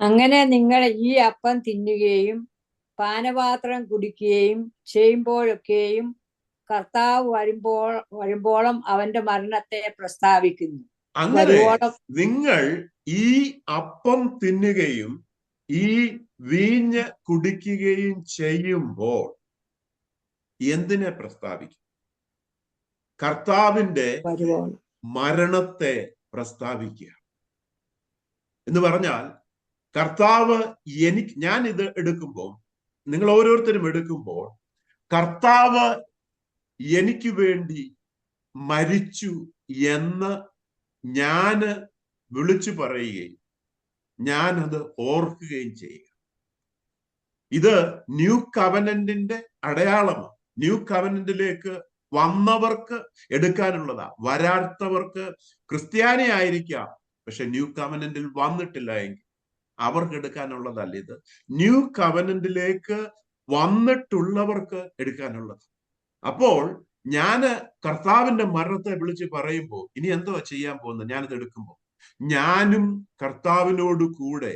അങ്ങനെ നിങ്ങൾ ഈ അപ്പം തിന്നുകയും പാനപാത്രം കുടിക്കുകയും ചെയ്യുമ്പോഴൊക്കെയും കർത്താവ് വരുമ്പോളം അവന്റെ മരണത്തെ പ്രസ്താവിക്കുന്നു. അങ്ങനെ നിങ്ങൾ ഈ അപ്പം തിന്നുകയും ഈ വീഞ്ഞ് കുടിക്കുകയും ചെയ്യുമ്പോൾ എന്തിനെ പ്രസ്താവിക്കും? കർത്താവിന്റെ മരണത്തെ പ്രസ്താവിക്കുക എന്ന് പറഞ്ഞാൽ, കർത്താവ് ഞാൻ ഇത് എടുക്കുമ്പോൾ, നിങ്ങൾ ഓരോരുത്തരും എടുക്കുമ്പോൾ, കർത്താവ് എനിക്ക് വേണ്ടി മരിച്ചു എന്ന് ഞാന് വിളിച്ചു പറയുകയും ഞാനത് ഓർക്കുകയും ചെയ്യുക. ഇത് ന്യൂ കവനന്റിന്റെ അടയാളമാണ്. ന്യൂ കവനന്റിലേക്ക് വന്നവർക്ക് എടുക്കാനുള്ളതാ. വരാത്തവർക്ക്, ക്രിസ്ത്യാനി ആയിരിക്കാം, പക്ഷെ ന്യൂ കവനന്റിൽ വന്നിട്ടില്ല എങ്കിൽ അവർക്ക് എടുക്കാനുള്ളതല്ല ഇത്. ന്യൂ കവനന്റിലേക്ക് വന്നിട്ടുള്ളവർക്ക് എടുക്കാനുള്ളത്. അപ്പോൾ ഞാന് കർത്താവിന്റെ മരണത്തെ വിളിച്ച് പറയുമ്പോൾ ഇനി എന്തോ ചെയ്യാൻ പോകുന്നത്? ഞാനിത് എടുക്കുമ്പോൾ ഞാനും കർത്താവിനോട് കൂടെ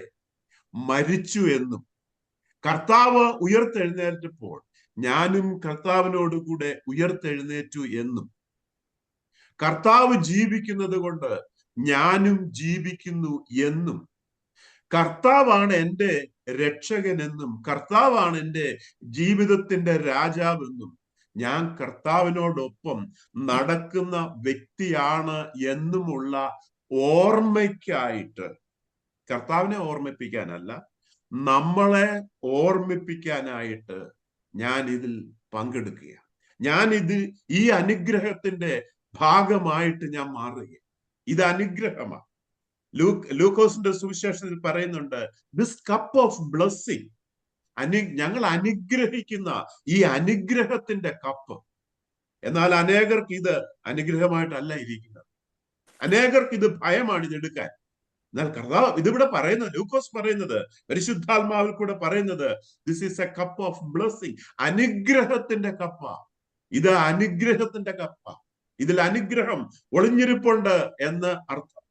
മരിച്ചു എന്നും, കർത്താവ് ഉയർത്തെഴുന്നേറ്റപ്പോൾ ഞാനും കർത്താവിനോട് കൂടെ ഉയർത്തെഴുന്നേറ്റു എന്നും, കർത്താവ് ജീവിക്കുന്നത് കൊണ്ട് ഞാനും ജീവിക്കുന്നു എന്നും, കർത്താവാണ് എൻ്റെ രക്ഷകനെന്നും, കർത്താവാണ് എൻ്റെ ജീവിതത്തിന്റെ രാജാവെന്നും, ഞാൻ കർത്താവിനോടൊപ്പം നടക്കുന്ന വ്യക്തിയാണ് എന്നുമുള്ള ഓർമ്മയ്ക്കായിട്ട്, കർത്താവിനെ ഓർമ്മിപ്പിക്കാനല്ല, നമ്മളെ ഓർമ്മിപ്പിക്കാനായിട്ട് ഞാൻ ഇതിൽ പങ്കെടുക്കുക. ഈ അനുഗ്രഹത്തിന്റെ ഭാഗമായിട്ട് ഞാൻ മാറുക. ഇത് അനുഗ്രഹമാണ്. ലൂക്കോസിന്റെ സുവിശേഷത്തിൽ പറയുന്നുണ്ട്, ദിസ് കപ്പ് ഓഫ് ബ്ലെസ്സിങ്, ഞങ്ങൾ അനുഗ്രഹിക്കുന്ന ഈ അനുഗ്രഹത്തിന്റെ കപ്പ്. എന്നാൽ അനേകർക്ക് ഇത് അനുഗ്രഹമായിട്ടല്ല ഇരിക്കുന്നത്. അനേകർക്ക് ഇത് ഭയമാണ് ഇതെടുക്കാൻ. എന്നാൽ കർത്താവ് ഇതിവിടെ പറയുന്നത്, ലൂക്കോസ് പറയുന്നത്, പരിശുദ്ധാത്മാവിൽ കൂടെ പറയുന്നത്, this is A cup of blessing, അനുഗ്രഹത്തിന്റെ കപ്പ. ഇത് അനുഗ്രഹത്തിന്റെ കപ്പ. ഇതിൽ അനുഗ്രഹം ഒളിഞ്ഞിരിപ്പുണ്ട് എന്ന് അർത്ഥം.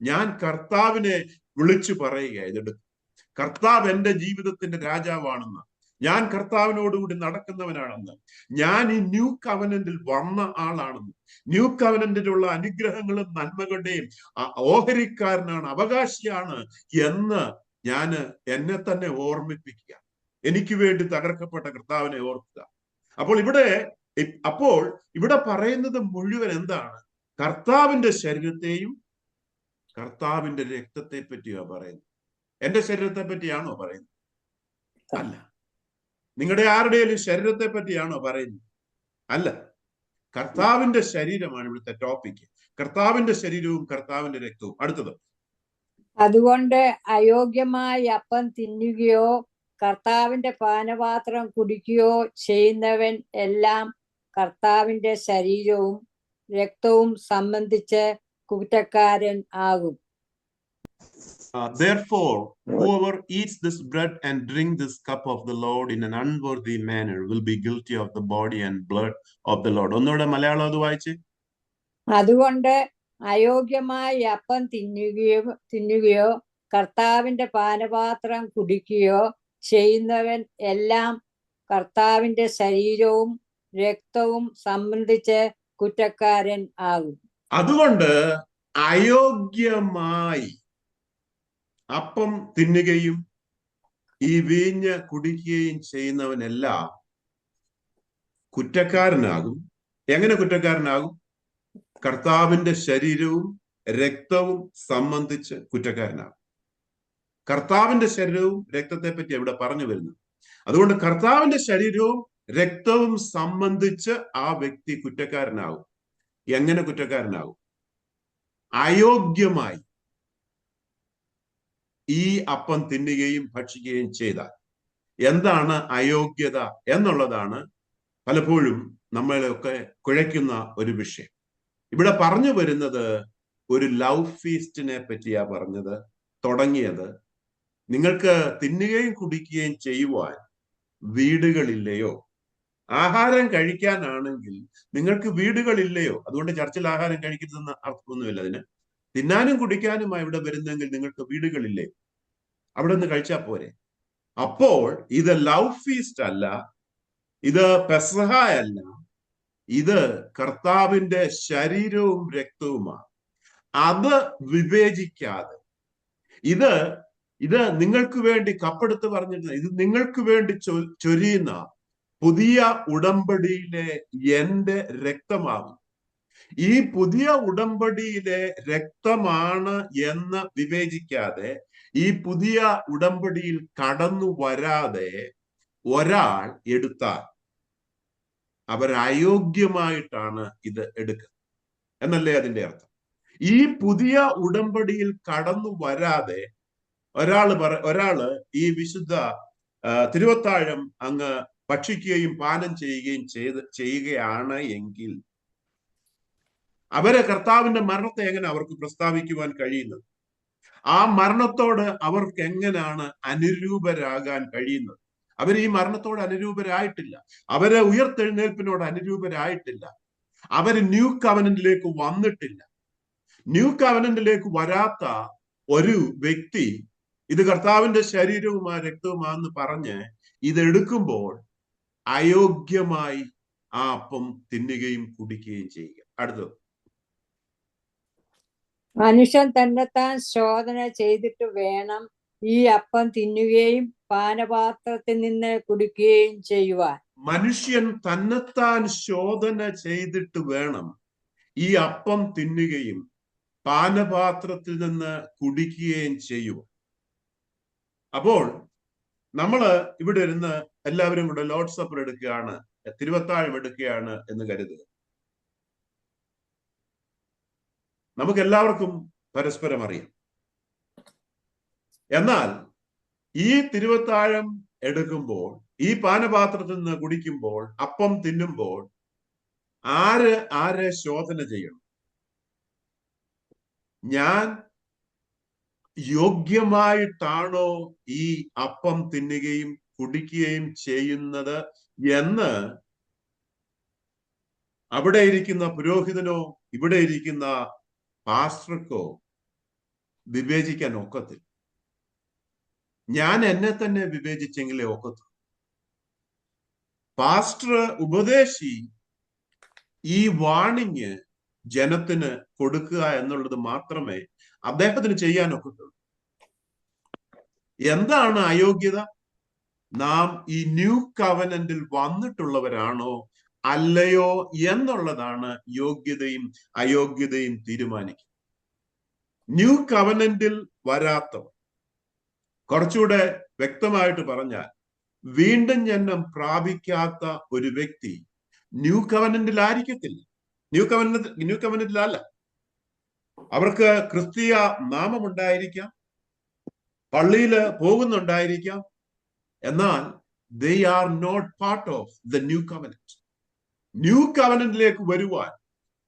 ഞാൻ കർത്താവിനെ വിളിച്ചു പറയുക, ഇതെടുക്കും. കർത്താവ് എൻ്റെ ജീവിതത്തിന്റെ രാജാവാണെന്ന്, ഞാൻ കർത്താവിനോടുകൂടി നടക്കുന്നവനാണെന്ന്, ഞാൻ ഈ ന്യൂ കവനന്റിൽ വന്ന ആളാണെന്ന്, ന്യൂ കവനന്റിലുള്ള അനുഗ്രഹങ്ങളും നന്മകളുടെയും ഓഹരിക്കാരനാണ്, അവകാശിയാണ് എന്ന് ഞാൻ എന്നെ തന്നെ ഓർമ്മിപ്പിക്കുക. എനിക്ക് വേണ്ടി തകർക്കപ്പെട്ട കർത്താവിനെ ഓർക്കുക. അപ്പോൾ ഇവിടെ പറയുന്നത് മുഴുവൻ എന്താണ്? കർത്താവിന്റെ ശരീരത്തെയും കർത്താവിന്റെ രക്തത്തെ പറ്റിയോ പറയുന്നത്? എന്റെ ശരീരത്തെ പറ്റിയാണോ പറയുന്നത്? അല്ല. നിങ്ങളുടെ ആരുടെയും ശരീരത്തെ പറ്റിയാണോ പറയുന്നത്? അല്ല, കർത്താവിന്റെ ശരീരമാണ് ഇവിടുത്തെ ടോപ്പിക്. കർത്താവിന്റെ ശരീരവും കർത്താവിന്റെ രക്തവും. അടുത്തത്, അതുകൊണ്ട് അയോഗ്യമായി അപ്പം തിന്നുകയോ കർത്താവിന്റെ പാനപാത്രം കുടിക്കുകയോ ചെയ്യുന്നവൻ എല്ലാം കർത്താവിന്റെ ശരീരവും രക്തവും സംബന്ധിച്ച് കുറ്റക്കാരൻ ആകും. Therefore, whoever eats this bread and drinks this cup of the Lord in an unworthy manner will be guilty of the body and blood of the Lord. ഒന്നുകൂടെ മലയാളം അത് വായിച്ച്. അതുകൊണ്ട് അയോഗ്യമായി അപ്പം തിന്നുകയോ കർത്താവിന്റെ പാനപാത്രം കുടിക്കുകയോ ചെയ്യുന്നവൻ എല്ലാം കർത്താവിന്റെ ശരീരവും രക്തവും സംബന്ധിച്ച് കുറ്റക്കാരൻ ആകും. അതുകൊണ്ട് അയോഗ്യമായി അപ്പം തിന്നുകയും ഈ വീഞ്ഞ് കുടിക്കുകയും ചെയ്യുന്നവനെല്ലാം കുറ്റക്കാരനാകും. എങ്ങനെ കുറ്റക്കാരനാകും? കർത്താവിന്റെ ശരീരവും രക്തവും സംബന്ധിച്ച് കുറ്റക്കാരനാകും. കർത്താവിന്റെ ശരീരവും രക്തത്തെ പറ്റി ഇവിടെ പറഞ്ഞു വരുന്നു. അതുകൊണ്ട് കർത്താവിന്റെ ശരീരവും രക്തവും സംബന്ധിച്ച് ആ വ്യക്തി കുറ്റക്കാരനാകും. എങ്ങനെ കുറ്റക്കാരനാകും? അയോഗ്യമായി ഈ അപ്പം തിന്നുകയും ഭക്ഷിക്കുകയും ചെയ്താൽ. എന്താണ് അയോഗ്യത എന്നുള്ളതാണ് പലപ്പോഴും നമ്മളെയൊക്കെ കുഴയ്ക്കുന്ന ഒരു വിഷയം. ഇവിടെ പറഞ്ഞു വരുന്നത് ഒരു ലവ് ഫീസ്റ്റിനെ പറ്റിയാ പറഞ്ഞത്, തുടങ്ങിയത്. നിങ്ങൾക്ക് തിന്നുകയും കുടിക്കുകയും ചെയ്യുവാൻ വീടുകളില്ലയോ? ആഹാരം കഴിക്കാനാണെങ്കിൽ നിങ്ങൾക്ക് വീടുകളില്ലയോ? അതുകൊണ്ട് ചർച്ചിൽ ആഹാരം കഴിക്കരുതെന്ന് അർത്ഥമൊന്നുമില്ല. അതിന് തിന്നാനും കുടിക്കാനുമായി ഇവിടെ വരുന്നെങ്കിൽ നിങ്ങൾക്ക് വീടുകളില്ലേ? അവിടെ നിന്ന് കഴിച്ചാൽ പോരെ. അപ്പോൾ ഇത് ലവ് ഫീസ്റ്റ് അല്ല, ഇത് പെസഹ അല്ല, ഇത് കർത്താവിന്റെ ശരീരവും രക്തവുമാണ്. അത് വിവേചിക്കാതെ ഇത് നിങ്ങൾക്ക് വേണ്ടി കപ്പെടുത്ത് പറഞ്ഞിരുന്ന, ഇത് നിങ്ങൾക്ക് വേണ്ടി ചൊരിയുന്ന പുതിയ ഉടമ്പടിയിലെ എന്റെ രക്തമാകും. ഈ പുതിയ ഉടമ്പടിയിലെ രക്തമാണ് എന്ന് വിവേചിക്കാതെ, ഈ പുതിയ ഉടമ്പടിയിൽ കടന്നു വരാതെ ഒരാൾ എടുത്താൽ അവർ അയോഗ്യമായിട്ടാണ് ഇത് എടുക്കുക എന്നല്ലേ അതിന്റെ അർത്ഥം. ഈ പുതിയ ഉടമ്പടിയിൽ കടന്നു വരാതെ ഒരാള് ഈ വിശുദ്ധ തിരുവത്താഴം അങ്ങ് ഭക്ഷിക്കുകയും പാനം ചെയ്യുകയും ചെയ്യുകയാണ് എങ്കിൽ അവരെ കർത്താവിന്റെ മരണത്തെ എങ്ങനെ അവർക്ക് പ്രസ്താവിക്കുവാൻ കഴിയുന്നത്? ആ മരണത്തോട് അവർക്ക് എങ്ങനെയാണ് അനുരൂപരാകാൻ കഴിയുന്നത്? അവർ ഈ മരണത്തോട് അനുരൂപരായിട്ടില്ല. അവരെ ഉയർത്തെഴുന്നേൽപ്പിനോട് അനുരൂപരായിട്ടില്ല. അവർ ന്യൂ കവനന്റിലേക്ക് വന്നിട്ടില്ല. ന്യൂ കവനന്റിലേക്ക് വരാത്ത ഒരു വ്യക്തി ഇത് കർത്താവിന്റെ ശരീരവുമാ രക്തവുമാന്ന് പറഞ്ഞ് ഇതെടുക്കുമ്പോൾ അയോഗ്യമായി ആ അപ്പം തിന്നുകയും കുടിക്കുകയും ചെയ്യുക. അടുത്തത്, മനുഷ്യൻ തന്നെത്താൻ ശോധന ചെയ്തിട്ട് വേണം ഈ അപ്പം തിന്നുകയും പാനപാത്രത്തിൽ നിന്ന് കുടിക്കുകയും ചെയ്യുവാൻ. മനുഷ്യൻ തന്നെത്താൻ ശോധന ചെയ്തിട്ട് വേണം ഈ അപ്പം തിന്നുകയും പാനപാത്രത്തിൽ നിന്ന് കുടിക്കുകയും ചെയ്യുവാൻ. അപ്പോൾ നമ്മള് ഇവിടെ ഇരുന്ന് എല്ലാവരും കൂടെ ലോർഡ് സപ്പർ എടുക്കുകയാണ്, തിരുവത്താഴം എടുക്കുകയാണ് എന്ന് കരുതുക. നമുക്ക് എല്ലാവർക്കും പരസ്പരം അറിയാം. എന്നാൽ ഈ തിരുവത്താഴം എടുക്കുമ്പോൾ, ഈ പാനപാത്രത്തിൽ നിന്ന് കുടിക്കുമ്പോൾ, അപ്പം തിന്നുമ്പോൾ ആരെ ശോധന ചെയ്യണം? ഞാൻ യോഗ്യമായിട്ടാണോ ഈ അപ്പം തിന്നുകയും കുടിക്കുകയും ചെയ്യുന്നത് എന്ന് അവിടെ ഇരിക്കുന്ന പുരോഹിതനോ ഇവിടെ ഇരിക്കുന്ന പാസ്റ്റർക്കോ വിവേചിക്കാൻ ഒക്കത്തില്ല. ഞാൻ എന്നെ തന്നെ വിവേചിച്ചെങ്കിലേ ഒക്കത്തു. പാസ്റ്റർ, ഉപദേശി ഈ വാണിങ് ജനത്തിന് കൊടുക്കുക എന്നുള്ളത് മാത്രമേ അദ്ദേഹത്തിന് ചെയ്യാൻ ഒക്കത്തുള്ളൂ. എന്താണ് അയോഗ്യത? നാം ഈ ന്യൂ കവനന്റിൽ വന്നിട്ടുള്ളവരാണോ അല്ലയോ എന്നുള്ളതാണ് യോഗ്യതയും അയോഗ്യതയും തീരുമാനിക്കുക. ന്യൂ കവനന്റിൽ വരാത്തവർ, കുറച്ചുകൂടെ വ്യക്തമായിട്ട് പറഞ്ഞാൽ വീണ്ടും ജന്മം പ്രാപിക്കാത്ത ഒരു വ്യക്തി ന്യൂ കവനന്റിലായിരിക്കത്തില്ല. ന്യൂ കവനന്റിലല്ല. അവർക്ക് ക്രിസ്തീയ നാമമുണ്ടായിരിക്കാം, പള്ളിയിൽ പോകുന്നുണ്ടായിരിക്കാം, എന്നാൽ they are not part of the new covenant. New കവനന്റിലേക്ക് വരുവാൻ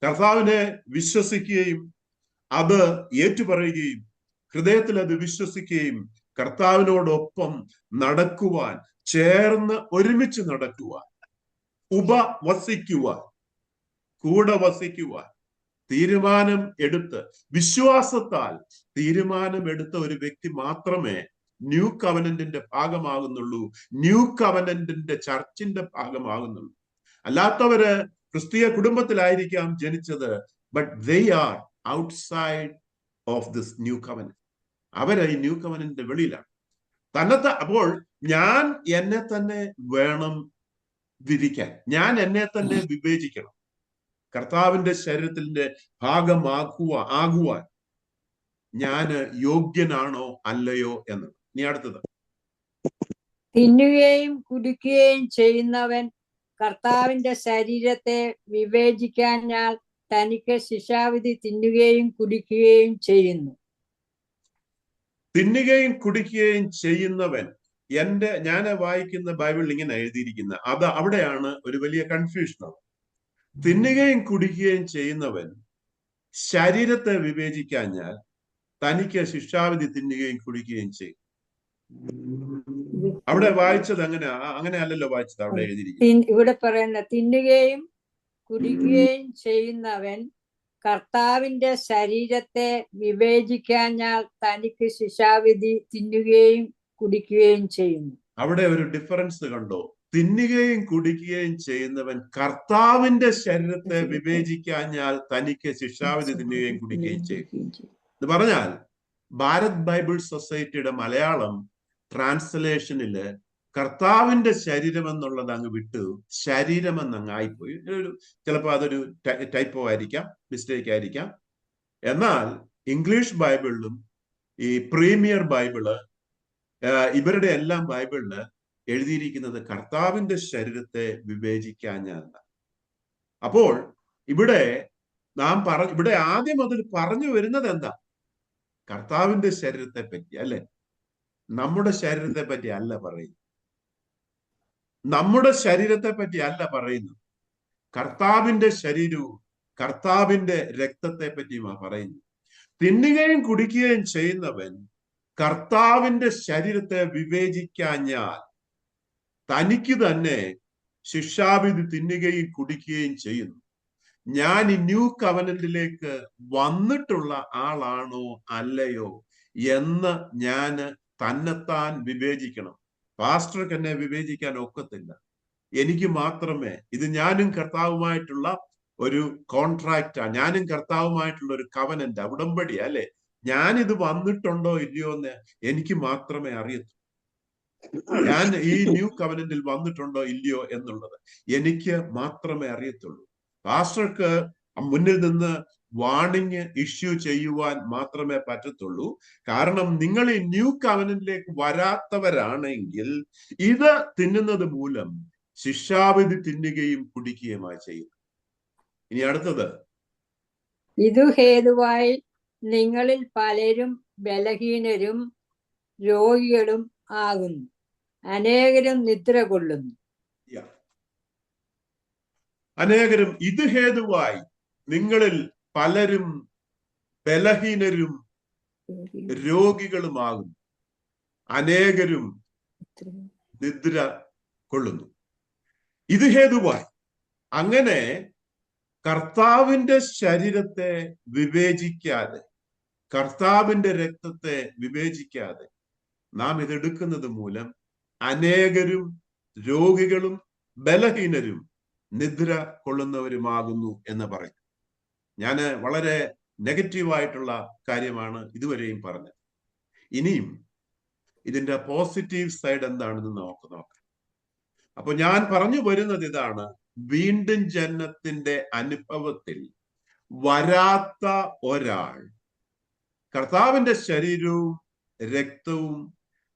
കർത്താവിനെ വിശ്വസിക്കുകയും അത് ഏറ്റുപറയുകയും ഹൃദയത്തിൽ അത് വിശ്വസിക്കുകയും കർത്താവിനോടൊപ്പം നടക്കുവാൻ, ചേർന്ന് ഒരുമിച്ച് നടക്കുവാൻ, ഉപവസിക്കുവാൻ, കൂടെ വസിക്കുവാൻ തീരുമാനം എടുത്ത്, വിശ്വാസത്താൽ തീരുമാനമെടുത്ത ഒരു വ്യക്തി മാത്രമേ ന്യൂ കവനന്റിന്റെ ഭാഗമാകുന്നുള്ളൂ, ന്യൂ കവനന്റിന്റെ ചർച്ചിന്റെ ഭാഗമാകുന്നുള്ളൂ. അല്ലാത്തവര് ക്രിസ്തീയ കുടുംബത്തിലായിരിക്കാം ജനിച്ചത്, but they are outside of this new covenant. അവര് ഈ ന്യൂ കവനന്റിന്റെ വെളിയിലാണ്. അപ്പോൾ ഞാൻ എന്നെ തന്നെ വേണം വിധിക്കാൻ, ഞാൻ എന്നെ തന്നെ വിവേചിക്കണം. കർത്താവിന്റെ ശരീരത്തിന്റെ ആകുവാൻ ഞാൻ യോഗ്യനാണോ അല്ലയോ എന്ന്. ഇനി അടുത്തത്, തിന്നുകയും കുടിക്കുകയും ചെയ്യുന്നവൻ കർത്താവിന്റെ ശരീരത്തെ വിവേചിക്കാഞ്ഞാൽ തനിക്ക് ശിക്ഷാവിധി തിന്നുകയും കുടിക്കുകയും ചെയ്യുന്നു. തിന്നുകയും കുടിക്കുകയും ചെയ്യുന്നവൻ, ഞാൻ വായിക്കുന്ന ബൈബിളിൽ ഇങ്ങനെ എഴുതിയിരിക്കുന്ന അത് അവിടെയാണ് ഒരു വലിയ കൺഫ്യൂഷൻ. തിന്നുകയും കുടിക്കുകയും ചെയ്യുന്നവൻ ശരീരത്തെ വിവേചിക്കാഞ്ഞാൽ തനിക്ക് ശിക്ഷാവിധി തിന്നുകയും കുടിക്കുകയും ചെയ്യും. അവിടെ വായിച്ചത് അങ്ങനെയല്ലല്ലോ വായിച്ചത്. അവിടെ എഴുതിയിരിക്കുന്നത്, ഇവിടെ പറയുന്ന തിന്നുകയും കുടിക്കുകയും ചെയ്യുന്നവൻ കർത്താവിന്റെ ശരീരത്തെ വിവേചിക്കാഞ്ഞാൽ തനിക്ക് ശിക്ഷാവിധി തിന്നുകയും കുടിക്കുകയും ചെയ്യുന്നു. അവിടെ ഒരു ഡിഫറൻസ് കണ്ടോ? തിന്നുകയും കുടിക്കുകയും ചെയ്യുന്നവൻ കർത്താവിന്റെ ശരീരത്തെ വിവേചിക്കാഞ്ഞാൽ തനിക്ക് ശിക്ഷാവിധി തിന്നുകയും കുടിക്കുകയും ചെയ്യും എന്ന് പറഞ്ഞാൽ, ഭാരത് ബൈബിൾ സൊസൈറ്റിയുടെ മലയാളം ട്രാൻസ്ലേഷനില് കർത്താവിന്റെ ശരീരം എന്നുള്ളത് അങ്ങ് വിട്ടു ശരീരമെന്ന് അങ്ങ് ആയിപ്പോയി. ചിലപ്പോൾ അതൊരു ടൈപ്പോ ആയിരിക്കാം, മിസ്റ്റേക്ക് ആയിരിക്കാം. എന്നാൽ ഇംഗ്ലീഷ് ബൈബിളിലും ഈ പ്രീമിയർ ബൈബിള്, ഇവരുടെ എല്ലാം ബൈബിളില് എഴുതിയിരിക്കുന്നത് കർത്താവിന്റെ ശരീരത്തെ വിവേചിക്കാഞ്ഞാൽ. അപ്പോൾ ഇവിടെ ഇവിടെ ആദ്യം അതിൽ പറഞ്ഞു വരുന്നത് എന്താ? കർത്താവിന്റെ ശരീരത്തെ പറ്റി അല്ലെ, നമ്മുടെ ശരീരത്തെ പറ്റി അല്ല പറയുന്നു. നമ്മുടെ ശരീരത്തെ പറ്റി അല്ല പറയുന്നു. കർത്താവിന്റെ ശരീരവും കർത്താവിന്റെ രക്തത്തെ പറ്റിയുമാണ് പറയുന്നു. തിന്നുകയും കുടിക്കുകയും ചെയ്യുന്നവൻ കർത്താവിന്റെ ശരീരത്തെ വിവേചിക്കാഞ്ഞാൽ തനിക്ക് തന്നെ ശിക്ഷാവിധി തിന്നുകയും കുടിക്കുകയും ചെയ്യുന്നു. ഞാൻ ഈ ന്യൂ കവനന്റിലേക്ക് വന്നിട്ടുള്ള ആളാണോ അല്ലയോ എന്ന് ഞാൻ തന്നെത്താൻ വിവേചിക്കണം. പാസ്റ്റർക്ക് എന്നെ വിവേചിക്കാൻ ഒക്കത്തില്ല. എനിക്ക് മാത്രമേ, ഇത് ഞാനും കർത്താവുമായിട്ടുള്ള ഒരു കോൺട്രാക്റ്റാ, ഞാനും കർത്താവുമായിട്ടുള്ള ഒരു കവനന്റ്, ഉടമ്പടി അല്ലെ. ഞാനിത് വന്നിട്ടുണ്ടോ ഇല്ലയോ എന്ന് എനിക്ക് മാത്രമേ അറിയത്തുള്ളൂ. ഞാൻ ഈ ന്യൂ കവനന്റിൽ വന്നിട്ടുണ്ടോ ഇല്ലയോ എന്നുള്ളത് എനിക്ക് മാത്രമേ അറിയത്തുള്ളൂ. പാസ്റ്റർക്ക് മുന്നിൽ നിന്ന് വാണിംഗ് ഇഷ്യൂ ചെയ്യുവാൻ മാത്രമേ പറ്റത്തുള്ളൂ. കാരണം നിങ്ങൾ ഈ ന്യൂ കവനന്റിലേക്ക് വരാത്തവരാണെങ്കിൽ ഇത് തിന്നുന്നത് മൂലം ശിക്ഷാവിധി തിന്നുകയും കുടിക്കുകയുമായി ചെയ്യും. ഇനി അടുത്തത്, ഇതു ഹേതുവായി നിങ്ങളിൽ പലരും ബലഹീനരും രോഗികളും ആകുന്നു, അനേകരും നിദ്ര കൊള്ളുന്നു. അനേകരും, ഇത് ഹേതുവായി നിങ്ങളിൽ പലരും ബലഹീനരും രോഗികളുമാകുന്നു, അനേകരും നിദ്ര കൊള്ളുന്നു. ഇത് ഹേതുവായി. അങ്ങനെ കർത്താവിന്റെ ശരീരത്തെ വിവേചിക്കാതെ, കർത്താവിന്റെ രക്തത്തെ വിവേചിക്കാതെ നാം ഇതെടുക്കുന്നത് മൂലം അനേകരും രോഗികളും ബലഹീനരും നിദ്ര കൊള്ളുന്നവരുമാകുന്നു എന്ന് പറയും. ഞാൻ വളരെ നെഗറ്റീവായിട്ടുള്ള കാര്യമാണ് ഇതുവരെയും പറഞ്ഞത്. ഇനിയും ഇതിന്റെ പോസിറ്റീവ് സൈഡ് എന്താണെന്ന് നോക്കാം. അപ്പൊ ഞാൻ പറഞ്ഞു വരുന്നത് ഇതാണ്, വീണ്ടും ജനനത്തിന്റെ അനുഭവത്തിൽ വരാത്ത ഒരാൾ കർത്താവിന്റെ ശരീരവും രക്തവും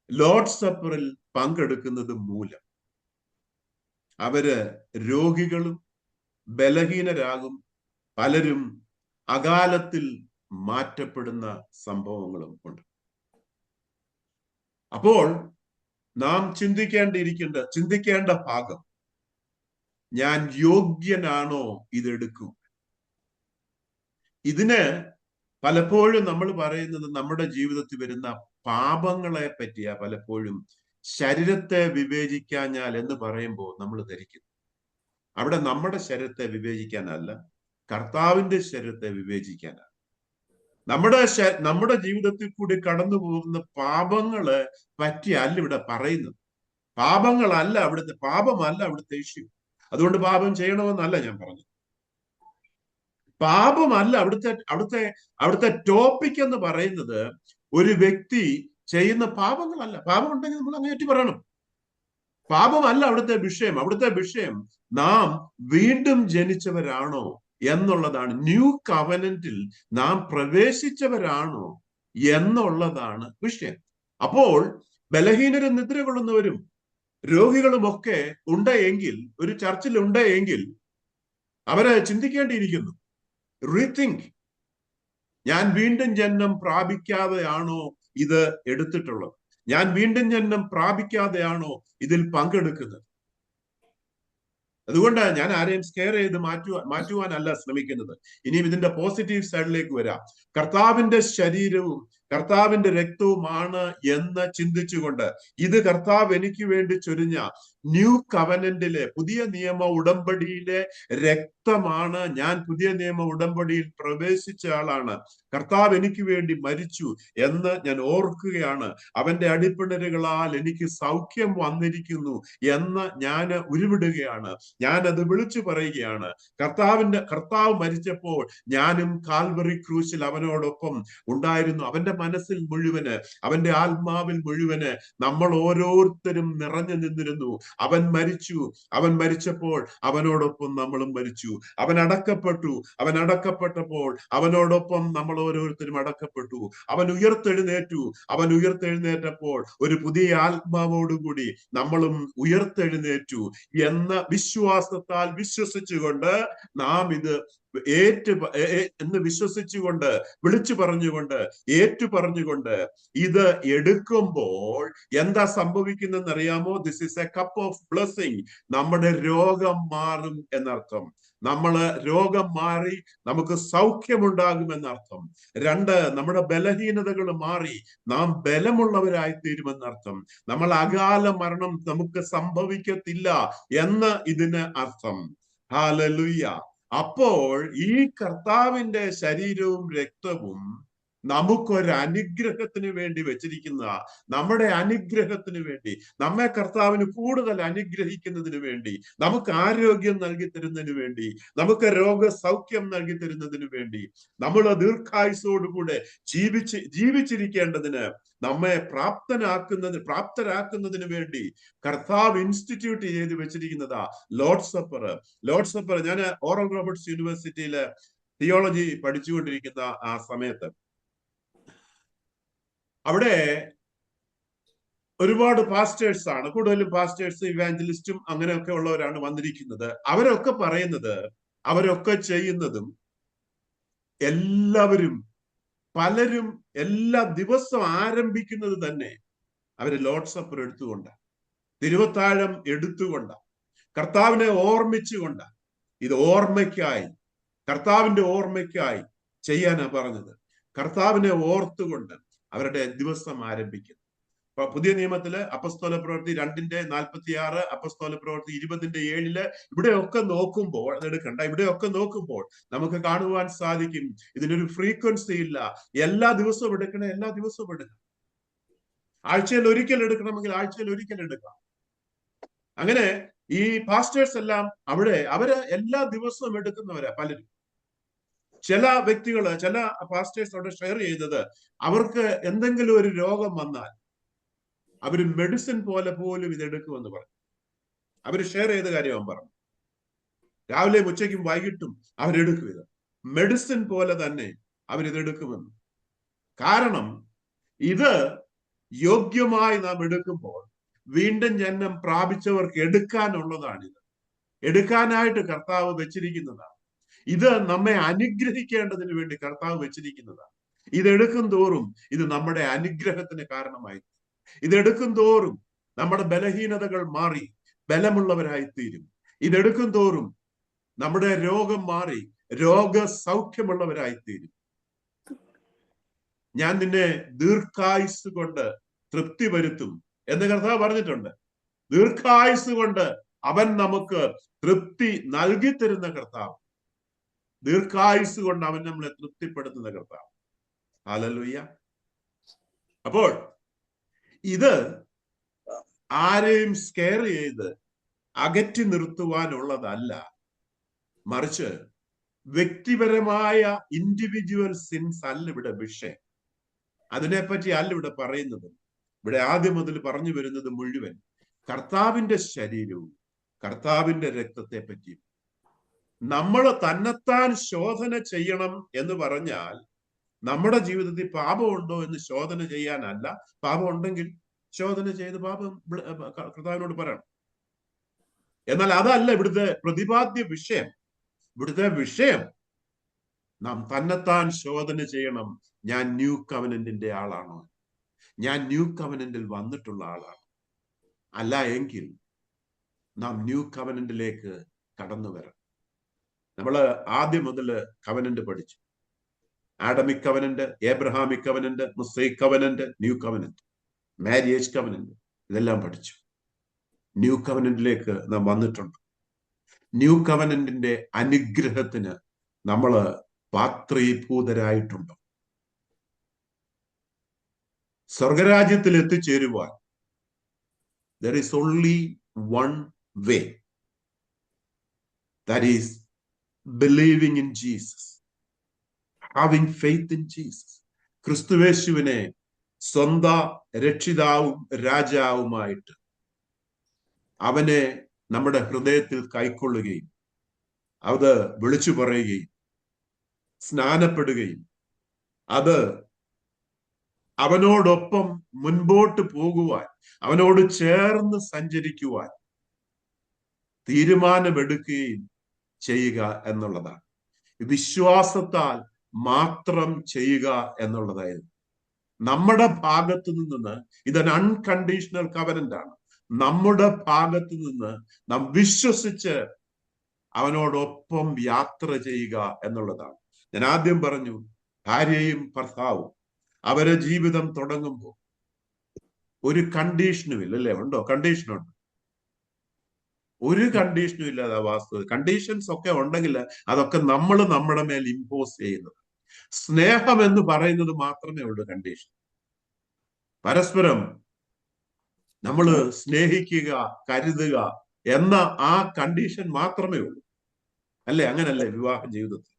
ലോർഡ് സപ്പറിൽ പങ്കെടുക്കുന്നത് മൂലം അവര് രോഗികളും ബലഹീനരാകും, പലരും അകാലത്തിൽ മാറ്റപ്പെടുന്ന സംഭവങ്ങളും ഉണ്ട്. അപ്പോൾ നാം ചിന്തിക്കേണ്ട ഭാഗം, ഞാൻ യോഗ്യനാണോ ഇതെടുക്കും? ഇതിന് പലപ്പോഴും നമ്മൾ പറയുന്നത് നമ്മുടെ ജീവിതത്തിൽ വരുന്ന പാപങ്ങളെ പറ്റിയാ. പലപ്പോഴും ശരീരത്തെ വിവേചിക്കാഞ്ഞാൽ എന്ന് പറയുമ്പോൾ നമ്മൾ ധരിക്കുന്നു അവിടെ നമ്മുടെ ശരീരത്തെ വിവേചിക്കാനല്ല, കർത്താവിന്റെ ശരീരത്തെ വിവേചിക്കാനാണ്. നമ്മുടെ ജീവിതത്തിൽ കൂടി കടന്നു പോകുന്ന പാപങ്ങളെ പറ്റിയല്ല ഇവിടെ പറയുന്നത്. പാപമല്ല അവിടുത്തെ ഇഷ്യൂ. അതുകൊണ്ട് പാപം ചെയ്യണമെന്നല്ല ഞാൻ പറഞ്ഞത്. പാപമല്ല അവിടുത്തെ ടോപ്പിക് എന്ന് പറയുന്നത് ഒരു വ്യക്തി ചെയ്യുന്ന പാപങ്ങളല്ല. പാപം ഉണ്ടെങ്കിൽ നമ്മൾ അങ്ങേറ്റി പറയണം. പാപമല്ല അവിടുത്തെ വിഷയം നാം വീണ്ടും ജനിച്ചവരാണോ എന്നുള്ളതാണ്. ന്യൂ കവനന്റിൽ നാം പ്രവേശിച്ചവരാണോ എന്നുള്ളതാണ് വിഷയം. അപ്പോൾ ബലഹീനരും നിദ്ര കൊള്ളുന്നവരും രോഗികളുമൊക്കെ ഉണ്ട് ഒരു ചർച്ചിൽ ഉണ്ട് എങ്കിൽ അവരെ ചിന്തിക്കേണ്ടിയിരിക്കുന്നു. റീതിങ്ക്, ഞാൻ വീണ്ടും ജന്മം പ്രാപിക്കാതെയാണോ ഇത് എടുത്തിട്ടുള്ളത്? ഞാൻ വീണ്ടും ജന്മം പ്രാപിക്കാതെയാണോ ഇതിൽ പങ്കെടുക്കുന്നത്? അതുകൊണ്ട് ഞാൻ ആരെയും സ്കെയർ ചെയ്ത് മാറ്റുവാനല്ല ശ്രമിക്കുന്നത്. ഇനിയും ഇതിന്റെ പോസിറ്റീവ് സൈഡിലേക്ക് വരാം. കർത്താവിന്റെ ശരീരവും കർത്താവിന്റെ രക്തവുമാണ് എന്ന് ചിന്തിച്ചുകൊണ്ട്, ഇത് കർത്താവ് എനിക്ക് വേണ്ടി ചൊരിഞ്ഞ ന്യൂ കവനന്റിലെ പുതിയ നിയമ ഉടമ്പടിയിലെ രക്തമാണ്. ഞാൻ പുതിയ നിയമ ഉടമ്പടിയിൽ പ്രവേശിച്ച ആളാണ്. കർത്താവ് എനിക്ക് വേണ്ടി മരിച്ചു എന്ന് ഞാൻ ഓർക്കുകയാണ്. അവന്റെ അടിപ്പിണരുകളാൽ എനിക്ക് സൗഖ്യം വന്നിരിക്കുന്നു എന്ന് ഞാൻ ഉരുവിടുകയാണ്. ഞാനത് വിളിച്ചു പറയുകയാണ്. കർത്താവ് മരിച്ചപ്പോൾ ഞാനും കാൽവറി ക്രൂശിൽ അവനോടൊപ്പം ഉണ്ടായിരുന്നു. അവന്റെ മനസ്സിൽ മുഴുവന്, അവന്റെ ആത്മാവിൽ മുഴുവന് നമ്മൾ ഓരോരുത്തരും നിറഞ്ഞു നിന്നിരുന്നു. അവൻ മരിച്ചപ്പോൾ അവനോടൊപ്പം നമ്മളും മരിച്ചു. അവൻ അടക്കപ്പെട്ടപ്പോൾ അവനോടൊപ്പം നമ്മൾ ഓരോരുത്തരും അടക്കപ്പെട്ടു. അവൻ ഉയർത്തെഴുന്നേറ്റപ്പോൾ ഒരു പുതിയ ആത്മാവോടുകൂടി നമ്മളും ഉയർത്തെഴുന്നേറ്റു എന്ന വിശ്വാസത്താൽ വിശ്വസിച്ചുകൊണ്ട് നാം ഇത് എന്ന് വിശ്വസിച്ചുകൊണ്ട്, വിളിച്ചു പറഞ്ഞുകൊണ്ട് ഇത് എടുക്കുമ്പോൾ എന്താ സംഭവിക്കുന്നതെന്ന് അറിയാമോ? This is A cup of blessing. നമ്മുടെ രോഗം മാറും എന്നർത്ഥം. രോഗം മാറി നമുക്ക് സൗഖ്യമുണ്ടാകും എന്നർത്ഥം. 2, നമ്മുടെ ബലഹീനതകൾ മാറി നാം ബലമുള്ളവരായി തീരുമെന്നർത്ഥം. നമ്മൾ അകാല മരണം നമുക്ക് സംഭവിക്കത്തില്ല എന്ന് ഇതിന് അർത്ഥം. ഹല്ലേലൂയ. അപ്പോൾ ഈ കർത്താവിന്റെ ശരീരവും രക്തവും നമുക്കൊരു അനുഗ്രഹത്തിന് വേണ്ടി വെച്ചിരിക്കുന്ന, നമ്മുടെ അനുഗ്രഹത്തിന് വേണ്ടി, നമ്മെ കർത്താവിന് കൂടുതൽ അനുഗ്രഹിക്കുന്നതിന് വേണ്ടി, നമുക്ക് ആരോഗ്യം നൽകി തരുന്നതിന് വേണ്ടി, നമുക്ക് രോഗസൗഖ്യം നൽകി തരുന്നതിന് വേണ്ടി, നമ്മൾ ദീർഘായുസോടുകൂടെ ജീവിച്ചിരിക്കേണ്ടതിന് നമ്മെ പ്രാപ്തരാക്കുന്നതിന് വേണ്ടി കർത്താവ് ഇൻസ്റ്റിറ്റ്യൂട്ട് ചെയ്ത് വെച്ചിരിക്കുന്നതാ ലോർഡ് സപ്പർ. ഞാൻ ഓറൽ റോബർട്ട്സ് യൂണിവേഴ്സിറ്റിയില് തിയോളജി പഠിച്ചുകൊണ്ടിരിക്കുന്ന ആ സമയത്ത് അവിടെ ഒരുപാട് പാസ്റ്റേഴ്സ് ആണ്, കൂടുതലും പാസ്റ്റേഴ്സ്, ഇവാഞ്ചലിസ്റ്റും അങ്ങനെയൊക്കെ ഉള്ളവരാണ് വന്നിരിക്കുന്നത്. അവരൊക്കെ പറയുന്നത്, അവരൊക്കെ ചെയ്യുന്നതും, പലരും എല്ലാ ദിവസവും ആരംഭിക്കുന്നത് തന്നെ അവര് ലോർഡ് സപ്പർ എടുത്തുകൊണ്ട്, തിരുവത്താഴം എടുത്തുകൊണ്ട്, കർത്താവിനെ ഓർമ്മിച്ചുകൊണ്ട്, ഇത് കർത്താവിന്റെ ഓർമ്മയ്ക്കായി ചെയ്യാനാ പറഞ്ഞത്. കർത്താവിനെ ഓർത്തുകൊണ്ട് അവരുടെ ദിവസം ആരംഭിക്കുന്നു. പുതിയ നിയമത്തില് അപ്പസ്തോല പ്രവൃത്തി 2:46, അപ്പസ്തോല പ്രവൃത്തി 20:7 ഇവിടെയൊക്കെ നോക്കുമ്പോൾ, അതെടുക്കണ്ട, ഇവിടെയൊക്കെ നോക്കുമ്പോൾ നമുക്ക് കാണുവാൻ സാധിക്കും ഇതിനൊരു ഫ്രീക്വൻസി ഇല്ല. എല്ലാ ദിവസവും എടുക്കണം. ആഴ്ചയിൽ ഒരിക്കൽ എടുക്കണമെങ്കിൽ ആഴ്ചയിൽ ഒരിക്കൽ എടുക്കാം. അങ്ങനെ ഈ പാസ്റ്റേഴ്സ് എല്ലാം അവര് എല്ലാ ദിവസവും എടുക്കുന്നവരാ പലരും. ചില പാസ്റ്റേഴ്സ് അവിടെ ഷെയർ ചെയ്തത്, അവർക്ക് എന്തെങ്കിലും ഒരു രോഗം വന്നാൽ അവര് മെഡിസിൻ പോലെ പോലും ഇതെടുക്കുമെന്ന് പറഞ്ഞു. അവര് ഷെയർ ചെയ്ത കാര്യം പറഞ്ഞു. രാവിലെയും ഉച്ചയ്ക്കും വൈകിട്ടും അവരെടുക്കും. ഇത് മെഡിസിൻ പോലെ തന്നെ അവരിതെടുക്കുമെന്ന്. കാരണം ഇത് യോഗ്യമായി നാം എടുക്കുമ്പോൾ വീണ്ടും ജന്മം പ്രാപിച്ചവർക്ക് എടുക്കാനുള്ളതാണിത്. എടുക്കാനായിട്ട് കർത്താവ് വെച്ചിരിക്കുന്നതാണ്. ഇത് നമ്മെ അനുഗ്രഹിക്കേണ്ടതിന് വേണ്ടി കർത്താവ് വെച്ചിരിക്കുന്നതാണ്. ഇതെടുക്കും തോറും ഇത് നമ്മുടെ അനുഗ്രഹത്തിന് കാരണമായി. ഇതെടുക്കും തോറും നമ്മുടെ ബലഹീനതകൾ മാറി ബലമുള്ളവരായിത്തീരും. ഇതെടുക്കും തോറും നമ്മുടെ രോഗം മാറി രോഗസൗഖ്യമുള്ളവരായിത്തീരും. ഞാൻ നിന്നെ ദീർഘായുസ് കൊണ്ട് തൃപ്തി വരുത്തും എന്ന് കർത്താവ് പറഞ്ഞിട്ടുണ്ട്. ദീർഘായുസ് കൊണ്ട് അവൻ നമുക്ക് തൃപ്തി നൽകി തരുന്ന കർത്താവ്. ദീർഘായുസ് കൊണ്ട് അവൻ നമ്മളെ തൃപ്തിപ്പെടുത്തുന്ന കർത്താവ്. ഹല്ലേലൂയ. അപ്പോൾ ഇത് ആരെയും സ്കെയർ ചെയ്ത് അകറ്റി നിർത്തുവാനുള്ളതല്ല, മറിച്ച് വ്യക്തിപരമായ ഇൻഡിവിജ്വൽ സിൻസ് അല്ല ഇവിടെ വിഷയം. അതിനെപ്പറ്റി അല്ല ഇവിടെ പറയുന്നത്. ഇവിടെ ആദ്യം മുതൽ പറഞ്ഞു വരുന്നത് മുഴുവൻ കർത്താവിന്റെ ശരീരവും കർത്താവിന്റെ രക്തത്തെ പറ്റി. നമ്മൾ തന്നെത്താൻ ശോധന ചെയ്യണം എന്ന് പറഞ്ഞാൽ നമ്മുടെ ജീവിതത്തിൽ പാപമുണ്ടോ എന്ന് ശോധന ചെയ്യാനല്ല. പാപം ഉണ്ടെങ്കിൽ ശോധന ചെയ്ത് പാപം കർത്താവിനോട് പറയണം. എന്നാൽ അതല്ല ഇവിടുത്തെ പ്രതിപാദ്യ വിഷയം. ഇവിടുത്തെ വിഷയം നാം തന്നെത്താൻ ശോധന ചെയ്യണം. ഞാൻ ന്യൂ കവനന്റിന്റെ ആളാണോ? ഞാൻ ന്യൂ കവനന്റിൽ വന്നിട്ടുള്ള ആളാണ്. അല്ല എങ്കിൽ നാം ന്യൂ കവനന്റിലേക്ക് കടന്നു വരണം. നമ്മൾ ആദ്യം മുതൽ കവനന്റ് പഠിച്ചു. Adamic covenant, Abrahamic covenant, Mosaic covenant, new covenant, marriage covenant, ഇതെല്ലാം പഠിച്ചു. ന്യൂ കവനന്റിലേക്ക് നാം വന്നിട്ടുണ്ട്. ന്യൂ കവനന്റിന്റെ അനുഗ്രഹത്തിന് നമ്മൾ പാത്രീഭൂതരായിട്ടുണ്ട്. സ്വർഗരാജ്യത്തിൽ എത്തിച്ചേരുവാൻ there is only one way, that is believing in Jesus, having faith in Jesus. ക്രിസ്തുവേശുവിനെ സ്വന്തം രക്ഷിതാവും രാജാവുമായിട്ട് അവനെ നമ്മുടെ ഹൃദയത്തിൽ കൈക്കൊള്ളുകയും അത് വിളിച്ചു പറയുകയും സ്നാനപ്പെടുകയും അത് അവനോടൊപ്പം മുൻപോട്ട് പോകുവാൻ, അവനോട് ചേർന്ന് സഞ്ചരിക്കുവാൻ തീരുമാനമെടുക്കുകയും ചെയ്യുക എന്നുള്ളതാണ്. വിശ്വാസത്താൽ മാത്രം ചെയ്യുക എന്നുള്ളതായിരുന്നു. നമ്മുടെ ഭാഗത്തു നിന്ന് ഇതൊരു അൺകണ്ടീഷണൽ കവനന്റ് ആണ്. നമ്മുടെ ഭാഗത്തു നിന്ന് നാം വിശ്വസിച്ച് അവനോടൊപ്പം യാത്ര ചെയ്യുക എന്നുള്ളതാണ്. ഞാൻ ആദ്യം പറഞ്ഞു, ഭാര്യയും ഭർത്താവും അവരെ ജീവിതം തുടങ്ങുമ്പോൾ ഒരു കണ്ടീഷനും ഇല്ല, അല്ലേ? ഉണ്ടോ? കണ്ടീഷനുണ്ട്? ഒരു കണ്ടീഷനും ഇല്ലാതെ വാസ്തവ. കണ്ടീഷൻസ് ഒക്കെ ഉണ്ടെങ്കിൽ അതൊക്കെ നമ്മൾ നമ്മുടെ മേൽ ഇമ്പോസ് ചെയ്യുന്നത്. സ്നേഹം എന്ന് പറയുന്നത് മാത്രമേ ഉള്ളൂ കണ്ടീഷൻ. പരസ്പരം നമ്മൾ സ്നേഹിക്കുക, കരുതുക എന്ന ആ കണ്ടീഷൻ മാത്രമേ ഉള്ളൂ, അല്ലേ? അങ്ങനല്ലേ വിവാഹ ജീവിതത്തിൽ?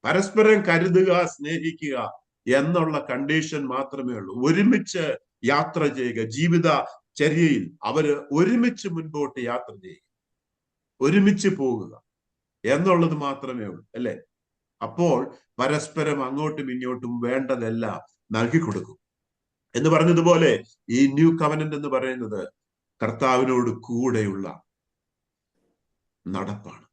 പരസ്പരം കരുതുക, സ്നേഹിക്കുക എന്നുള്ള കണ്ടീഷൻ മാത്രമേ ഉള്ളൂ. ഒരുമിച്ച് യാത്ര ചെയ്യുക, ജീവിത ചര്യയിൽ അവര് ഒരുമിച്ച് മുൻപോട്ട് യാത്ര ചെയ്യുക, ഒരുമിച്ച് പോകുക എന്നുള്ളത് മാത്രമേ ഉള്ളൂ, അല്ലേ? അപ്പോൾ പരസ്പരം അങ്ങോട്ടും ഇങ്ങോട്ടും വേണ്ടതെല്ലാം നൽകി കൊടുക്കും. എന്ന് പറഞ്ഞതുപോലെ ഈ ന്യൂ കവനന്റ് എന്ന് പറയുന്നത് കർത്താവിനോട് കൂടെയുള്ള നടപ്പാണ്.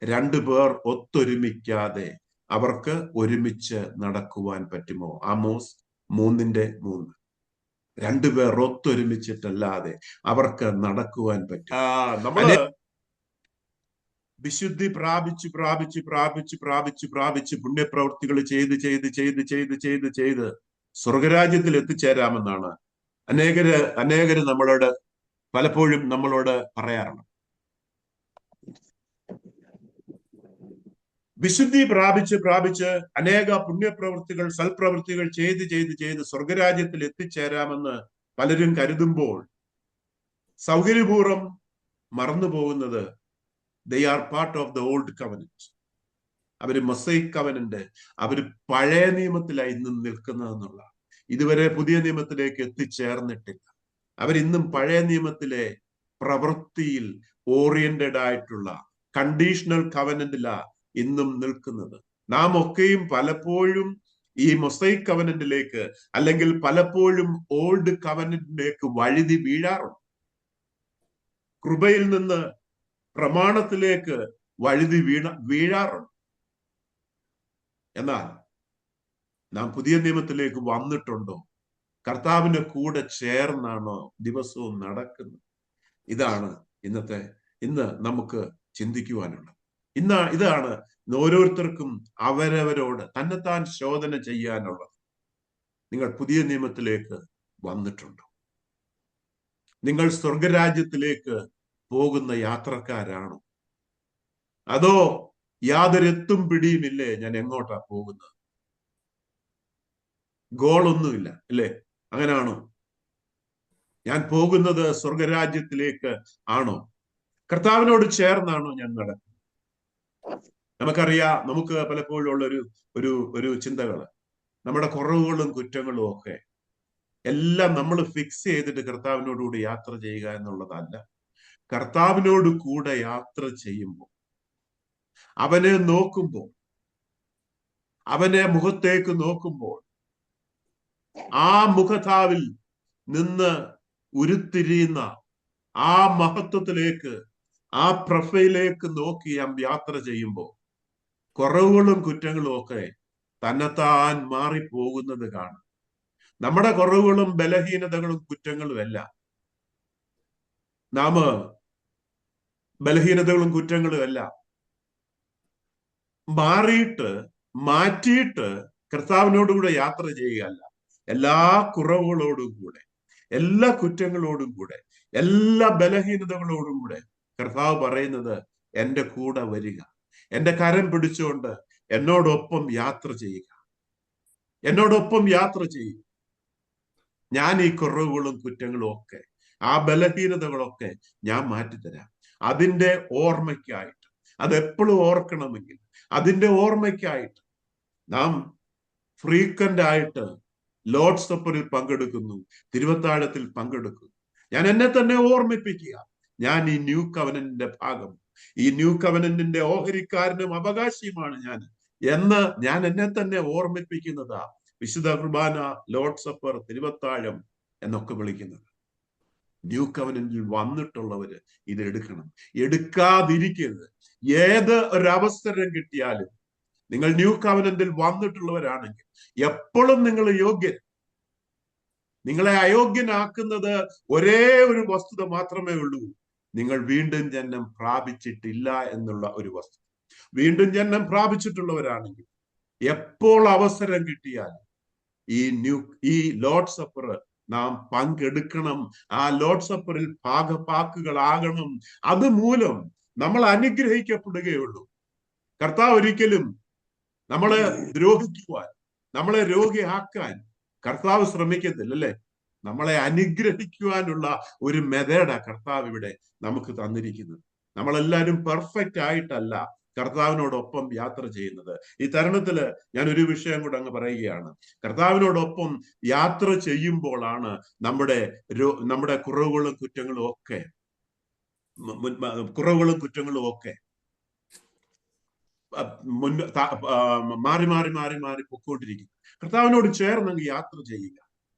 രണ്ടുപേർ ഒത്തൊരുമിക്കാതെ അവർക്ക് ഒരുമിച്ച് നടക്കുവാൻ പറ്റുമോ? ആമോസ് 3:3. രണ്ടുപേർ ഒത്തൊരുമിച്ചിട്ടല്ലാതെ അവർക്ക് നടക്കുവാൻ പറ്റും. നമ്മള് വിശുദ്ധി പ്രാപിച്ച് പ്രാപിച്ച് പ്രാപിച്ച് പ്രാപിച്ച് പ്രാപിച്ച് പുണ്യപ്രവൃത്തികൾ ചെയ്ത് ചെയ്ത് ചെയ്ത് ചെയ്ത് ചെയ്ത് ചെയ്ത് സ്വർഗരാജ്യത്തിൽ എത്തിച്ചേരാമെന്നാണ് അനേകര് നമ്മളോട് പലപ്പോഴും നമ്മളോട് പറയാറുണ്ട്. വിശുദ്ധി പ്രാപിച്ച് പ്രാപിച്ച് അനേക പുണ്യപ്രവൃത്തികൾ, സൽപ്രവൃത്തികൾ ചെയ്ത് ചെയ്ത് ചെയ്ത് സ്വർഗരാജ്യത്തിൽ എത്തിച്ചേരാമെന്ന് പലരും കരുതുമ്പോൾ സൗകര്യപൂർവ്വം മറന്നു പോകുന്നത് they are part of the old covenant. അവര് മൊസൈക് കവനന്റ്, അവര് പഴയ നിയമത്തിലായി ഇന്നും നിൽക്കുന്നതെന്നുള്ള. ഇതുവരെ പുതിയ നിയമത്തിലേക്ക് എത്തിച്ചേർന്നിട്ടില്ല. അവരിന്നും പഴയ നിയമത്തിലെ പ്രവൃത്തിയിൽ ഓറിയന്റഡ് ആയിട്ടുള്ള കണ്ടീഷണൽ കവനന്റിലാ ഇന്നും നിൽക്കുന്നത്. നാം ഒക്കെയും പലപ്പോഴും ഈ മൊസൈക് കവനന്റിലേക്ക് അല്ലെങ്കിൽ പലപ്പോഴും ഓൾഡ് കവനന്റിലേക്ക് വഴുതി വീഴാറുണ്ട്. കൃപയിൽ നിന്ന് പ്രമാണത്തിലേക്ക് വഴുതി വീഴാറുണ്ട്. എന്നാൽ നാം പുതിയ നിയമത്തിലേക്ക് വന്നിട്ടുണ്ടോ? കർത്താവിന്റെ കൂടെ ചേർന്നാണോ ദിവസവും നടക്കുന്നത്? ഇതാണ് ഇന്ന് നമുക്ക് ചിന്തിക്കുവാനുള്ളത്. ഇതാണ് ഓരോരുത്തർക്കും അവരവരോട് തന്നെത്താൻ ശോധന ചെയ്യാനുള്ളത്. നിങ്ങൾ പുതിയ നിയമത്തിലേക്ക് വന്നിട്ടുണ്ടോ? നിങ്ങൾ സ്വർഗരാജ്യത്തിലേക്ക് പോകുന്ന യാത്രക്കാരാണോ? അതോ യാതൊരു എത്തും പിടിയുമില്ലേ ഞാൻ എങ്ങോട്ടാ പോകുന്നത്? ഗോളൊന്നുമില്ല അല്ലേ? അങ്ങനാണോ? ഞാൻ പോകുന്നത് സ്വർഗരാജ്യത്തിലേക്ക് ആണോ? കർത്താവിനോട് ചേർന്നാണോ ഞാൻ നടക്കുന്നത്? നമുക്കറിയാം, നമുക്ക് പലപ്പോഴും ഉള്ള ഒരു ചിന്തകള്, നമ്മുടെ കുറവുകളും കുറ്റങ്ങളും ഒക്കെ എല്ലാം നമ്മൾ ഫിക്സ് ചെയ്തിട്ട് കർത്താവിനോടുകൂടി യാത്ര ചെയ്യുക എന്നുള്ളതല്ല. കർത്താവിനോട് കൂടെ യാത്ര ചെയ്യുമ്പോൾ, അവനെ നോക്കുമ്പോൾ, അവനെ മുഖത്തേക്ക് നോക്കുമ്പോൾ, ആ മുഖതാവിൽ നിന്ന് ഉരുത്തിരിയുന്ന ആ മഹത്വത്തിലേക്ക്, ആ പ്രൊഫൈലേക്ക് നോക്കി യാത്ര ചെയ്യുമ്പോൾ കുറവുകളും കുറ്റങ്ങളും ഒക്കെ തന്നെത്താൻ മാറിപ്പോകുന്നത് കാണും. നമ്മുടെ കുറവുകളും ബലഹീനതകളും കുറ്റങ്ങളും എല്ലാം ബലഹീനതകളും കുറ്റങ്ങളും എല്ലാം മാറ്റിയിട്ട് കർത്താവിനോടുകൂടെ യാത്ര ചെയ്യുകയല്ല. എല്ലാ കുറവുകളോടും കൂടെ, എല്ലാ കുറ്റങ്ങളോടും കൂടെ, എല്ലാ ബലഹീനതകളോടും കൂടെ കർത്താവ് പറയുന്നത്, എൻ്റെ കൂടെ വരിക, എൻ്റെ കരം പിടിച്ചുകൊണ്ട് എന്നോടൊപ്പം യാത്ര ചെയ്യുക, എന്നോടൊപ്പം യാത്ര ചെയ്യുക. ഞാൻ ഈ കുറവുകളും കുറ്റങ്ങളും ഒക്കെ, ആ ബലഹീനതകളൊക്കെ ഞാൻ മാറ്റിത്തരാം. അതിൻ്റെ ഓർമ്മയ്ക്കായിട്ട്, അതെപ്പോഴും ഓർക്കണമെങ്കിൽ അതിൻ്റെ ഓർമ്മയ്ക്കായിട്ട് നാം ഫ്രീക്വന്റ് ആയിട്ട് ലോർഡ്സ് സപ്പറിൽ പങ്കെടുക്കുന്നു, തിരുവത്താഴത്തിൽ പങ്കെടുക്കുന്നു. ഞാൻ എന്നെ തന്നെ ഓർമ്മിപ്പിക്കുക, ഞാൻ ഈ ന്യൂ കവനന്റിന്റെ ഭാഗം, ഈ ന്യൂ കവനന്റിന്റെ ഓഹരിക്കാരനും അവകാശിയുമാണ് എന്ന് ഞാൻ എന്നെ തന്നെ ഓർമ്മിപ്പിക്കുന്നതാ വിശുദ്ധ കുർബാന, ലോർഡ്സ് സപ്പർ, തിരുവത്താഴം എന്നൊക്കെ വിളിക്കുന്നത്. ന്യൂ കവനന്റിൽ വന്നിട്ടുള്ളവര് ഇത് എടുക്കാതിരിക്കരുത്. ഏത് ഒരവസരം കിട്ടിയാലും നിങ്ങൾ ന്യൂ കവനന്റിൽ വന്നിട്ടുള്ളവരാണെങ്കിൽ എപ്പോഴും നിങ്ങൾ യോഗ്യൻ. നിങ്ങളെ അയോഗ്യനാക്കുന്നത് ഒരേ ഒരു വസ്തുത മാത്രമേ ഉള്ളൂ, നിങ്ങൾ വീണ്ടും ജന്മം പ്രാപിച്ചിട്ടില്ല എന്നുള്ള ഒരു വസ്തുത. വീണ്ടും ജന്മം പ്രാപിച്ചിട്ടുള്ളവരാണെങ്കിൽ എപ്പോൾ അവസരം കിട്ടിയാലും ഈ ലോർഡ് സപ്പർ നാം പങ്കെടുക്കണം. ആ ലോർഡ് സപ്പറിൽ ഭാഗപാക്കുകളാകണം. അതുമൂലം നമ്മൾ അനുഗ്രഹിക്കപ്പെടുകയുള്ളൂ. കർത്താവ് ഒരിക്കലും നമ്മളെ ദ്രോഹിക്കുവാൻ, നമ്മളെ രോഗിയാക്കാൻ കർത്താവ് ശ്രമിക്കത്തില്ല, അല്ലേ? നമ്മളെ അനുഗ്രഹിക്കുവാനുള്ള ഒരു മെത്തേഡാ കർത്താവ് ഇവിടെ നമുക്ക് തന്നിരിക്കുന്നത്. നമ്മളെല്ലാവരും പെർഫെക്റ്റ് ആയിട്ടല്ല കർത്താവിനോടൊപ്പം യാത്ര ചെയ്യുന്നത്. ഈ തരുണത്തില് ഞാൻ ഒരു വിഷയം കൂടെ അങ്ങ് പറയുകയാണ്. കർത്താവിനോടൊപ്പം യാത്ര ചെയ്യുമ്പോഴാണ് നമ്മുടെ കുറവുകളും കുറ്റങ്ങളും ഒക്കെ മാറി പൊക്കോണ്ടിരിക്കും. കർത്താവിനോട് ചേർന്ന് യാത്ര ചെയ്യുക.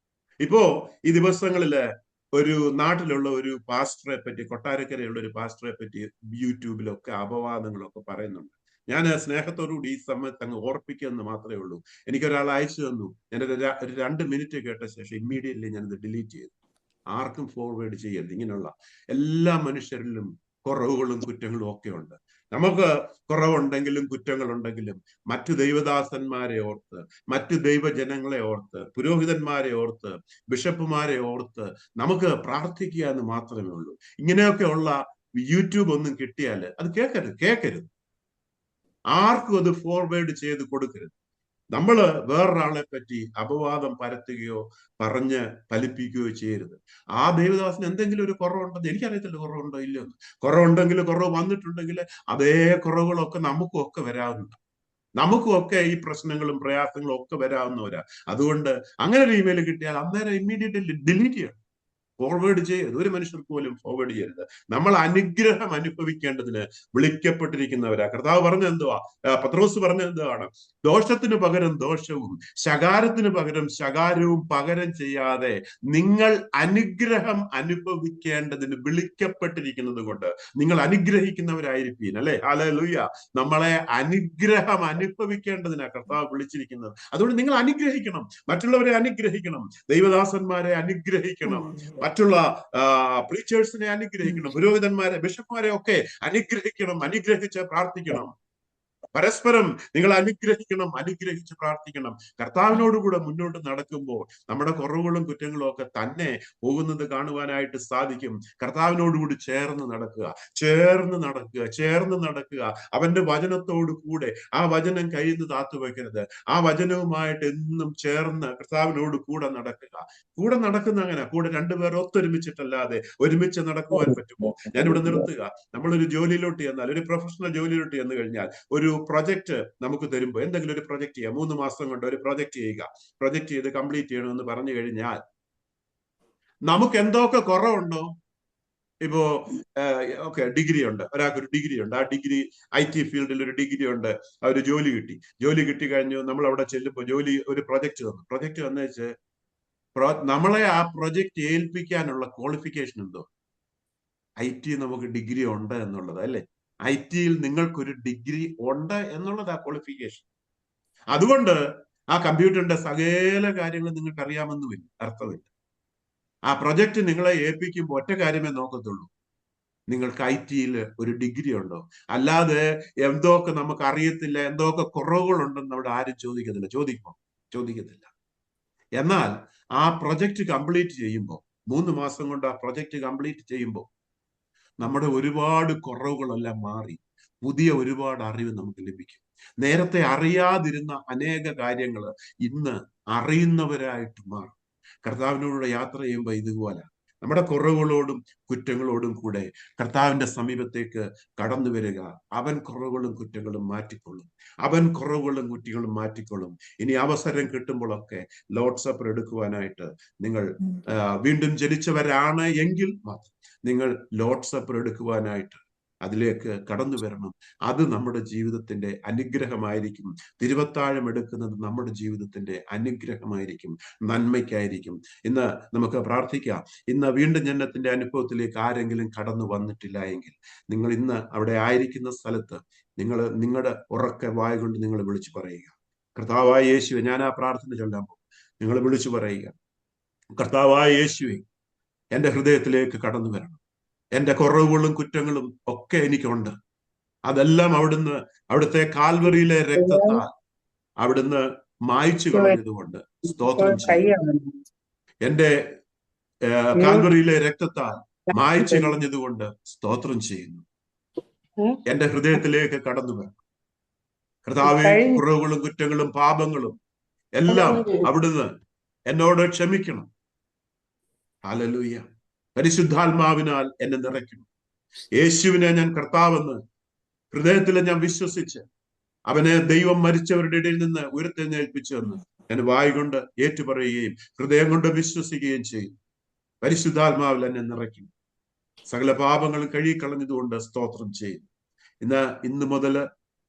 ഇപ്പോ ഈ ദിവസങ്ങളില് ഒരു നാട്ടിലുള്ള ഒരു പാസ്റ്ററെ പറ്റി, കൊട്ടാരക്കരയുള്ള ഒരു പാസ്റ്ററെ പറ്റി യൂട്യൂബിലൊക്കെ അപവാദങ്ങളൊക്കെ പറയുന്നുണ്ട്. ഞാൻ സ്നേഹത്തോടുകൂടി ഈ സമയത്ത് അങ്ങ് ഓർപ്പിക്കുമെന്ന് മാത്രമേ ഉള്ളൂ. എനിക്കൊരാൾ അയച്ചു തന്നു. ഞാനൊരു 2 മിനിറ്റ് കേട്ട ശേഷം ഇമ്മീഡിയറ്റ്ലി ഞാനത് ഡിലീറ്റ് ചെയ്തു. ആർക്കും ഫോർവേഡ് ചെയ്യരുത്. ഇങ്ങനെയുള്ള എല്ലാ മനുഷ്യരിലും കുറവുകളും കുറ്റങ്ങളും ഒക്കെ ഉണ്ട്. നമുക്ക് കുറവുണ്ടെങ്കിലും കുറ്റങ്ങളുണ്ടെങ്കിലും മറ്റു ദൈവദാസന്മാരെ ഓർത്ത്, മറ്റു ദൈവജനങ്ങളെ ഓർത്ത്, പുരോഹിതന്മാരെ ഓർത്ത്, ബിഷപ്പുമാരെ ഓർത്ത് നമുക്ക് പ്രാർത്ഥിക്കുക എന്ന് മാത്രമേ ഉള്ളൂ. ഇങ്ങനെയൊക്കെ ഉള്ള യൂട്യൂബ് ഒന്നും കിട്ടിയാൽ അത് കേൾക്കരുത്. ആർക്കും അത് ഫോർവേഡ് ചെയ്ത് കൊടുക്കരുത്. നമ്മള് വേറൊരാളെ പറ്റി അപവാദം പരത്തുകയോ പറഞ്ഞ് ഫലിപ്പിക്കുകയോ ചെയ്യരുത്. ആ ദേവദാസന് എന്തെങ്കിലും ഒരു കുറവുണ്ടെന്ന് എനിക്കറിയത്തില്ല, കുറവുണ്ടോ ഇല്ലയോ. കുറവുണ്ടെങ്കിൽ, കുറവ് വന്നിട്ടുണ്ടെങ്കിൽ അതേ കുറവുകളൊക്കെ നമുക്കും ഒക്കെ വരാവുന്നതാണ്. നമുക്കും ഒക്കെ ഈ പ്രശ്നങ്ങളും പ്രയാസങ്ങളും ഒക്കെ വരാവുന്നവരാ. അതുകൊണ്ട് അങ്ങനെ ഒരു ഇമെയിൽ കിട്ടിയാൽ അന്നേരം ഇമ്മീഡിയറ്റ്ലി ഡിലീറ്റ് ചെയ്യണം, ഫോർവേഡ് ചെയ്യരുത്. ഒരു മനുഷ്യർക്ക് പോലും ഫോർവേഡ് ചെയ്യരുത്. നമ്മൾ അനുഗ്രഹം അനുഭവിക്കേണ്ടതിന് വിളിക്കപ്പെട്ടിരിക്കുന്നവരാ. കർത്താവ് പറഞ്ഞ എന്തുവാ? പത്രോസ് പറഞ്ഞ എന്താണ്? ദോഷത്തിന് പകരം ദോഷവും ശകാരത്തിന് പകരം ശകാരവും പകരം ചെയ്യാതെ നിങ്ങൾ അനുഗ്രഹം അനുഭവിക്കേണ്ടതിന് വിളിക്കപ്പെട്ടിരിക്കുന്നത് കൊണ്ട് നിങ്ങൾ അനുഗ്രഹിക്കുന്നവരായിരിക്കും. അല്ലെ? ഹല്ലേലൂയ. നമ്മളെ അനുഗ്രഹം അനുഭവിക്കേണ്ടതിനാ കർത്താവ് വിളിച്ചിരിക്കുന്നത്. അതുകൊണ്ട് നിങ്ങൾ അനുഗ്രഹിക്കണം, മറ്റുള്ളവരെ അനുഗ്രഹിക്കണം, ദൈവദാസന്മാരെ അനുഗ്രഹിക്കണം, മറ്റുള്ള പ്രീച്ചേഴ്സിനെ അനുഗ്രഹിക്കണം, പുരോഹിതന്മാരെ, ബിഷപ്പ്മാരെ ഒക്കെ അനുഗ്രഹിക്കണം, അനുഗ്രഹിച്ച് പ്രാർത്ഥിക്കണം. പരസ്പരം നിങ്ങൾ അനുഗ്രഹിക്കണം, അനുഗ്രഹിച്ച് പ്രാർത്ഥിക്കണം. കർത്താവിനോടുകൂടെ മുന്നോട്ട് നടക്കുമ്പോൾ നമ്മുടെ കുറവുകളും കുറ്റങ്ങളും ഒക്കെ തന്നെ പോകുന്നത് കാണുവാനായിട്ട് സാധിക്കും. കർത്താവിനോടുകൂടി ചേർന്ന് നടക്കുക, ചേർന്ന് നടക്കുക, ചേർന്ന് നടക്കുക. അവന്റെ വചനത്തോടു കൂടെ ആ വചനം കയ്യിൽ നിന്ന് താത്തു വെക്കരുത്. ആ വചനവുമായിട്ട് എന്നും ചേർന്ന് കർത്താവിനോട് കൂടെ നടക്കുക. കൂടെ നടക്കുന്ന അങ്ങനെ കൂടെ രണ്ടുപേർ ഒത്തൊരുമിച്ചിട്ടല്ലാതെ ഒരുമിച്ച് നടക്കുവാൻ പറ്റുമോ? ഞാനിവിടെ നിർത്തുക. നമ്മളൊരു ജോലിയിലോട്ട് ചെന്നാൽ, ഒരു പ്രൊഫഷണൽ ജോലിയിലോട്ട് ചെന്ന് കഴിഞ്ഞാൽ, ഒരു പ്രൊജക്ട് നമുക്ക് തരുമ്പോൾ, എന്തെങ്കിലും ഒരു പ്രൊജക്ട് ചെയ്യുക, 3 മാസം കൊണ്ട് ഒരു പ്രൊജക്ട് ചെയ്യുക, പ്രൊജക്ട് ചെയ്ത് കംപ്ലീറ്റ് ചെയ്യണമെന്ന് പറഞ്ഞു കഴിഞ്ഞാൽ നമുക്ക് എന്തൊക്കെ കുറവുണ്ടോ? ഇപ്പോ ഓക്കെ, ഡിഗ്രി ഉണ്ട്, ഒരാൾക്ക് ഒരു ഡിഗ്രി ഉണ്ട്, ആ ഡിഗ്രി IT ഫീൽഡിൽ ഒരു ഡിഗ്രി ഉണ്ട്, ഒരു ജോലി കിട്ടി, ജോലി കിട്ടി കഴിഞ്ഞു, നമ്മൾ അവിടെ ചെല്ലുമ്പോൾ ജോലി ഒരു പ്രൊജക്ട് തന്നു, പ്രൊജക്ട് വന്നേച്ച് നമ്മളെ ആ പ്രൊജക്ട് ഏൽപ്പിക്കാനുള്ള ക്വാളിഫിക്കേഷൻ എന്തോ? IT നമുക്ക് ഡിഗ്രി ഉണ്ട് എന്നുള്ളത്, അല്ലെ? IT-യിൽ നിങ്ങൾക്കൊരു ഡിഗ്രി ഉണ്ട് എന്നുള്ളത് ആ ക്വാളിഫിക്കേഷൻ. അതുകൊണ്ട് ആ കമ്പ്യൂട്ടറിന്റെ സകല കാര്യങ്ങളും നിങ്ങൾക്ക് അറിയാമെന്നുമില്ല, അർത്ഥമില്ല. ആ പ്രൊജക്ട് നിങ്ങളെ ഏൽപ്പിക്കുമ്പോൾ ഒറ്റ കാര്യമേ നോക്കത്തുള്ളൂ, നിങ്ങൾക്ക് IT-യിൽ ഒരു ഡിഗ്രി ഉണ്ടോ. അല്ലാതെ എന്തൊക്കെ നമുക്ക് അറിയത്തില്ല, എന്തൊക്കെ കുറവുകളുണ്ടെന്ന് അവിടെ ആരും ചോദിക്കത്തില്ല. ചോദിക്കത്തില്ല. എന്നാൽ ആ പ്രൊജക്ട് കംപ്ലീറ്റ് ചെയ്യുമ്പോൾ, 3 മാസം കൊണ്ട് ആ പ്രൊജക്ട് കംപ്ലീറ്റ് ചെയ്യുമ്പോൾ നമ്മുടെ ഒരുപാട് കുറവുകളെല്ലാം മാറി പുതിയ ഒരുപാട് അറിവ് നമുക്ക് ലഭിക്കും. നേരത്തെ അറിയാതിരുന്ന അനേക കാര്യങ്ങൾ ഇന്ന് അറിയുന്നവരായിട്ട് മാറും. കർത്താവിനോട് യാത്ര ചെയ്യുമ്പോൾ ഇതുപോലെ നമ്മുടെ കുറവുകളോടും കുറ്റങ്ങളോടും കൂടെ കർത്താവിന്റെ സമീപത്തേക്ക് കടന്നു വരിക. അവൻ കുറവുകളും കുറ്റങ്ങളും മാറ്റിക്കൊള്ളും. അവൻ കുറവുകളും കുറ്റങ്ങളും മാറ്റിക്കൊള്ളും. ഇനി അവസരം കിട്ടുമ്പോഴൊക്കെ ലോർഡ് സപ്പർ എടുക്കുവാനായിട്ട് നിങ്ങൾ വീണ്ടും ജനിച്ചവരാണ് എങ്കിൽ മാത്രം നിങ്ങൾ ലോർഡ് സപ്പർ എടുക്കുവാനായിട്ട് അതിലേക്ക് കടന്നു വരണം. അത് നമ്മുടെ ജീവിതത്തിന്റെ അനുഗ്രഹമായിരിക്കും. തിരുവത്താഴം എടുക്കുന്നത് നമ്മുടെ ജീവിതത്തിന്റെ അനുഗ്രഹമായിരിക്കും, നന്മയ്ക്കായിരിക്കും. ഇന്ന് നമുക്ക് പ്രാർത്ഥിക്കാം. ഇന്ന് വീണ്ടും ജനനത്തിന്റെ അനുഭവത്തിലേക്ക് ആരെങ്കിലും കടന്നു വന്നിട്ടില്ല എങ്കിൽ നിങ്ങൾ ഇന്ന് അവിടെ ആയിരിക്കുന്ന സ്ഥലത്ത് നിങ്ങളുടെ ഉറക്കെ വായ കൊണ്ട് നിങ്ങൾ വിളിച്ചു പറയുക, കർത്താവായ യേശുവേ, ഞാൻ ആ പ്രാർത്ഥന ചൊല്ലാൻ പോകും. നിങ്ങൾ വിളിച്ചു പറയുക, കർത്താവായ യേശുവേ, എന്റെ ഹൃദയത്തിലേക്ക് കടന്നു വരണം. എന്റെ കുറവുകളും കുറ്റങ്ങളും ഒക്കെ എനിക്കുണ്ട്. അതെല്ലാം അവിടുത്തെ കാൽവറിയിലെ രക്തത്താൽ അവിടുന്ന് മായ്ച്ചു കളഞ്ഞതുകൊണ്ട് സ്തോത്രം ചെയ്യുന്നു. എന്റെ കാൽവറിയിലെ രക്തത്താൽ മായ്ച്ചു കളഞ്ഞതുകൊണ്ട് സ്തോത്രം ചെയ്യുന്നു. എന്റെ ഹൃദയത്തിലേക്ക് കടന്നു വരണം. കർത്താവേ, കുറവുകളും കുറ്റങ്ങളും പാപങ്ങളും എല്ലാം അവിടുന്ന് എന്നോട് ക്ഷമിക്കണം. ഹല്ലേലൂയ. പരിശുദ്ധാത്മാവിനാൽ എന്നെ നിറയ്ക്കണം. യേശുവിനെ ഞാൻ കർത്താവെന്ന് ഹൃദയത്തിൽ ഞാൻ വിശ്വസിച്ച് അവനെ ദൈവം മരിച്ചവരുടെ ഇടയിൽ നിന്ന് ഉയർത്തെഴുന്നേൽപ്പിച്ചു എന്ന് ഞാൻ വായ കൊണ്ട് ഏറ്റുപറയുകയും ഹൃദയം കൊണ്ട് വിശ്വസിക്കുകയും ചെയ്യും. പരിശുദ്ധാത്മാവിൽ എന്നെ നിറയ്ക്കും. സകല പാപങ്ങളും കഴുകിക്കളഞ്ഞതുകൊണ്ട് സ്തോത്രം ചെയ്യും. ഇന്ന് മുതൽ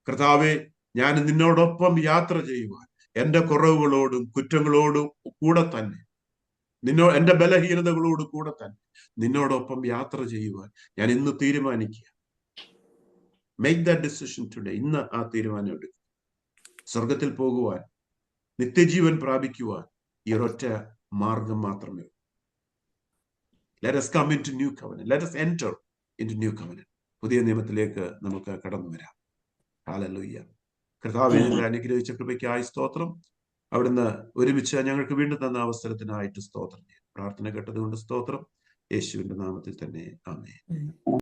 കർത്താവെ, ഞാൻ നിന്നോടൊപ്പം യാത്ര ചെയ്യുവാൻ എന്റെ കുറവുകളോടും കുറ്റങ്ങളോടും കൂടെ തന്നെ, എന്റെ ബലഹീനതകളോട് കൂടെ തന്നെ നിന്നോടൊപ്പം യാത്ര ചെയ്യുവാൻ ഞാൻ ഇന്ന് തീരുമാനിക്കുക. Make that decision today. ഇന്ന് ആ തീരുമാനം എടുക്കുക. സ്വർഗത്തിൽ പോകുവാൻ, നിത്യജീവൻ പ്രാപിക്കുവാൻ ഈ ഒരൊറ്റ മാർഗം മാത്രമേ. Let us come into new covenant. Let us enter into new covenant. പുതിയ നിയമത്തിലേക്ക് നമുക്ക് കടന്നു വരാം. ഹല്ലേലൂയ. കർത്താവേ, ഞങ്ങളെ അനുഗ്രഹിച്ച കൃപയ്ക്കായി സ്തോത്രം. അവിടുന്ന് ഒരുമിച്ച് ഞങ്ങൾക്ക് വീണ്ടും തന്ന അവസരത്തിനായിട്ട് സ്തോത്രം. പ്രാർത്ഥന കേട്ടതുകൊണ്ട് സ്തോത്രം. യേശുവിന്റെ നാമത്തിൽ തന്നെ ആമേൻ.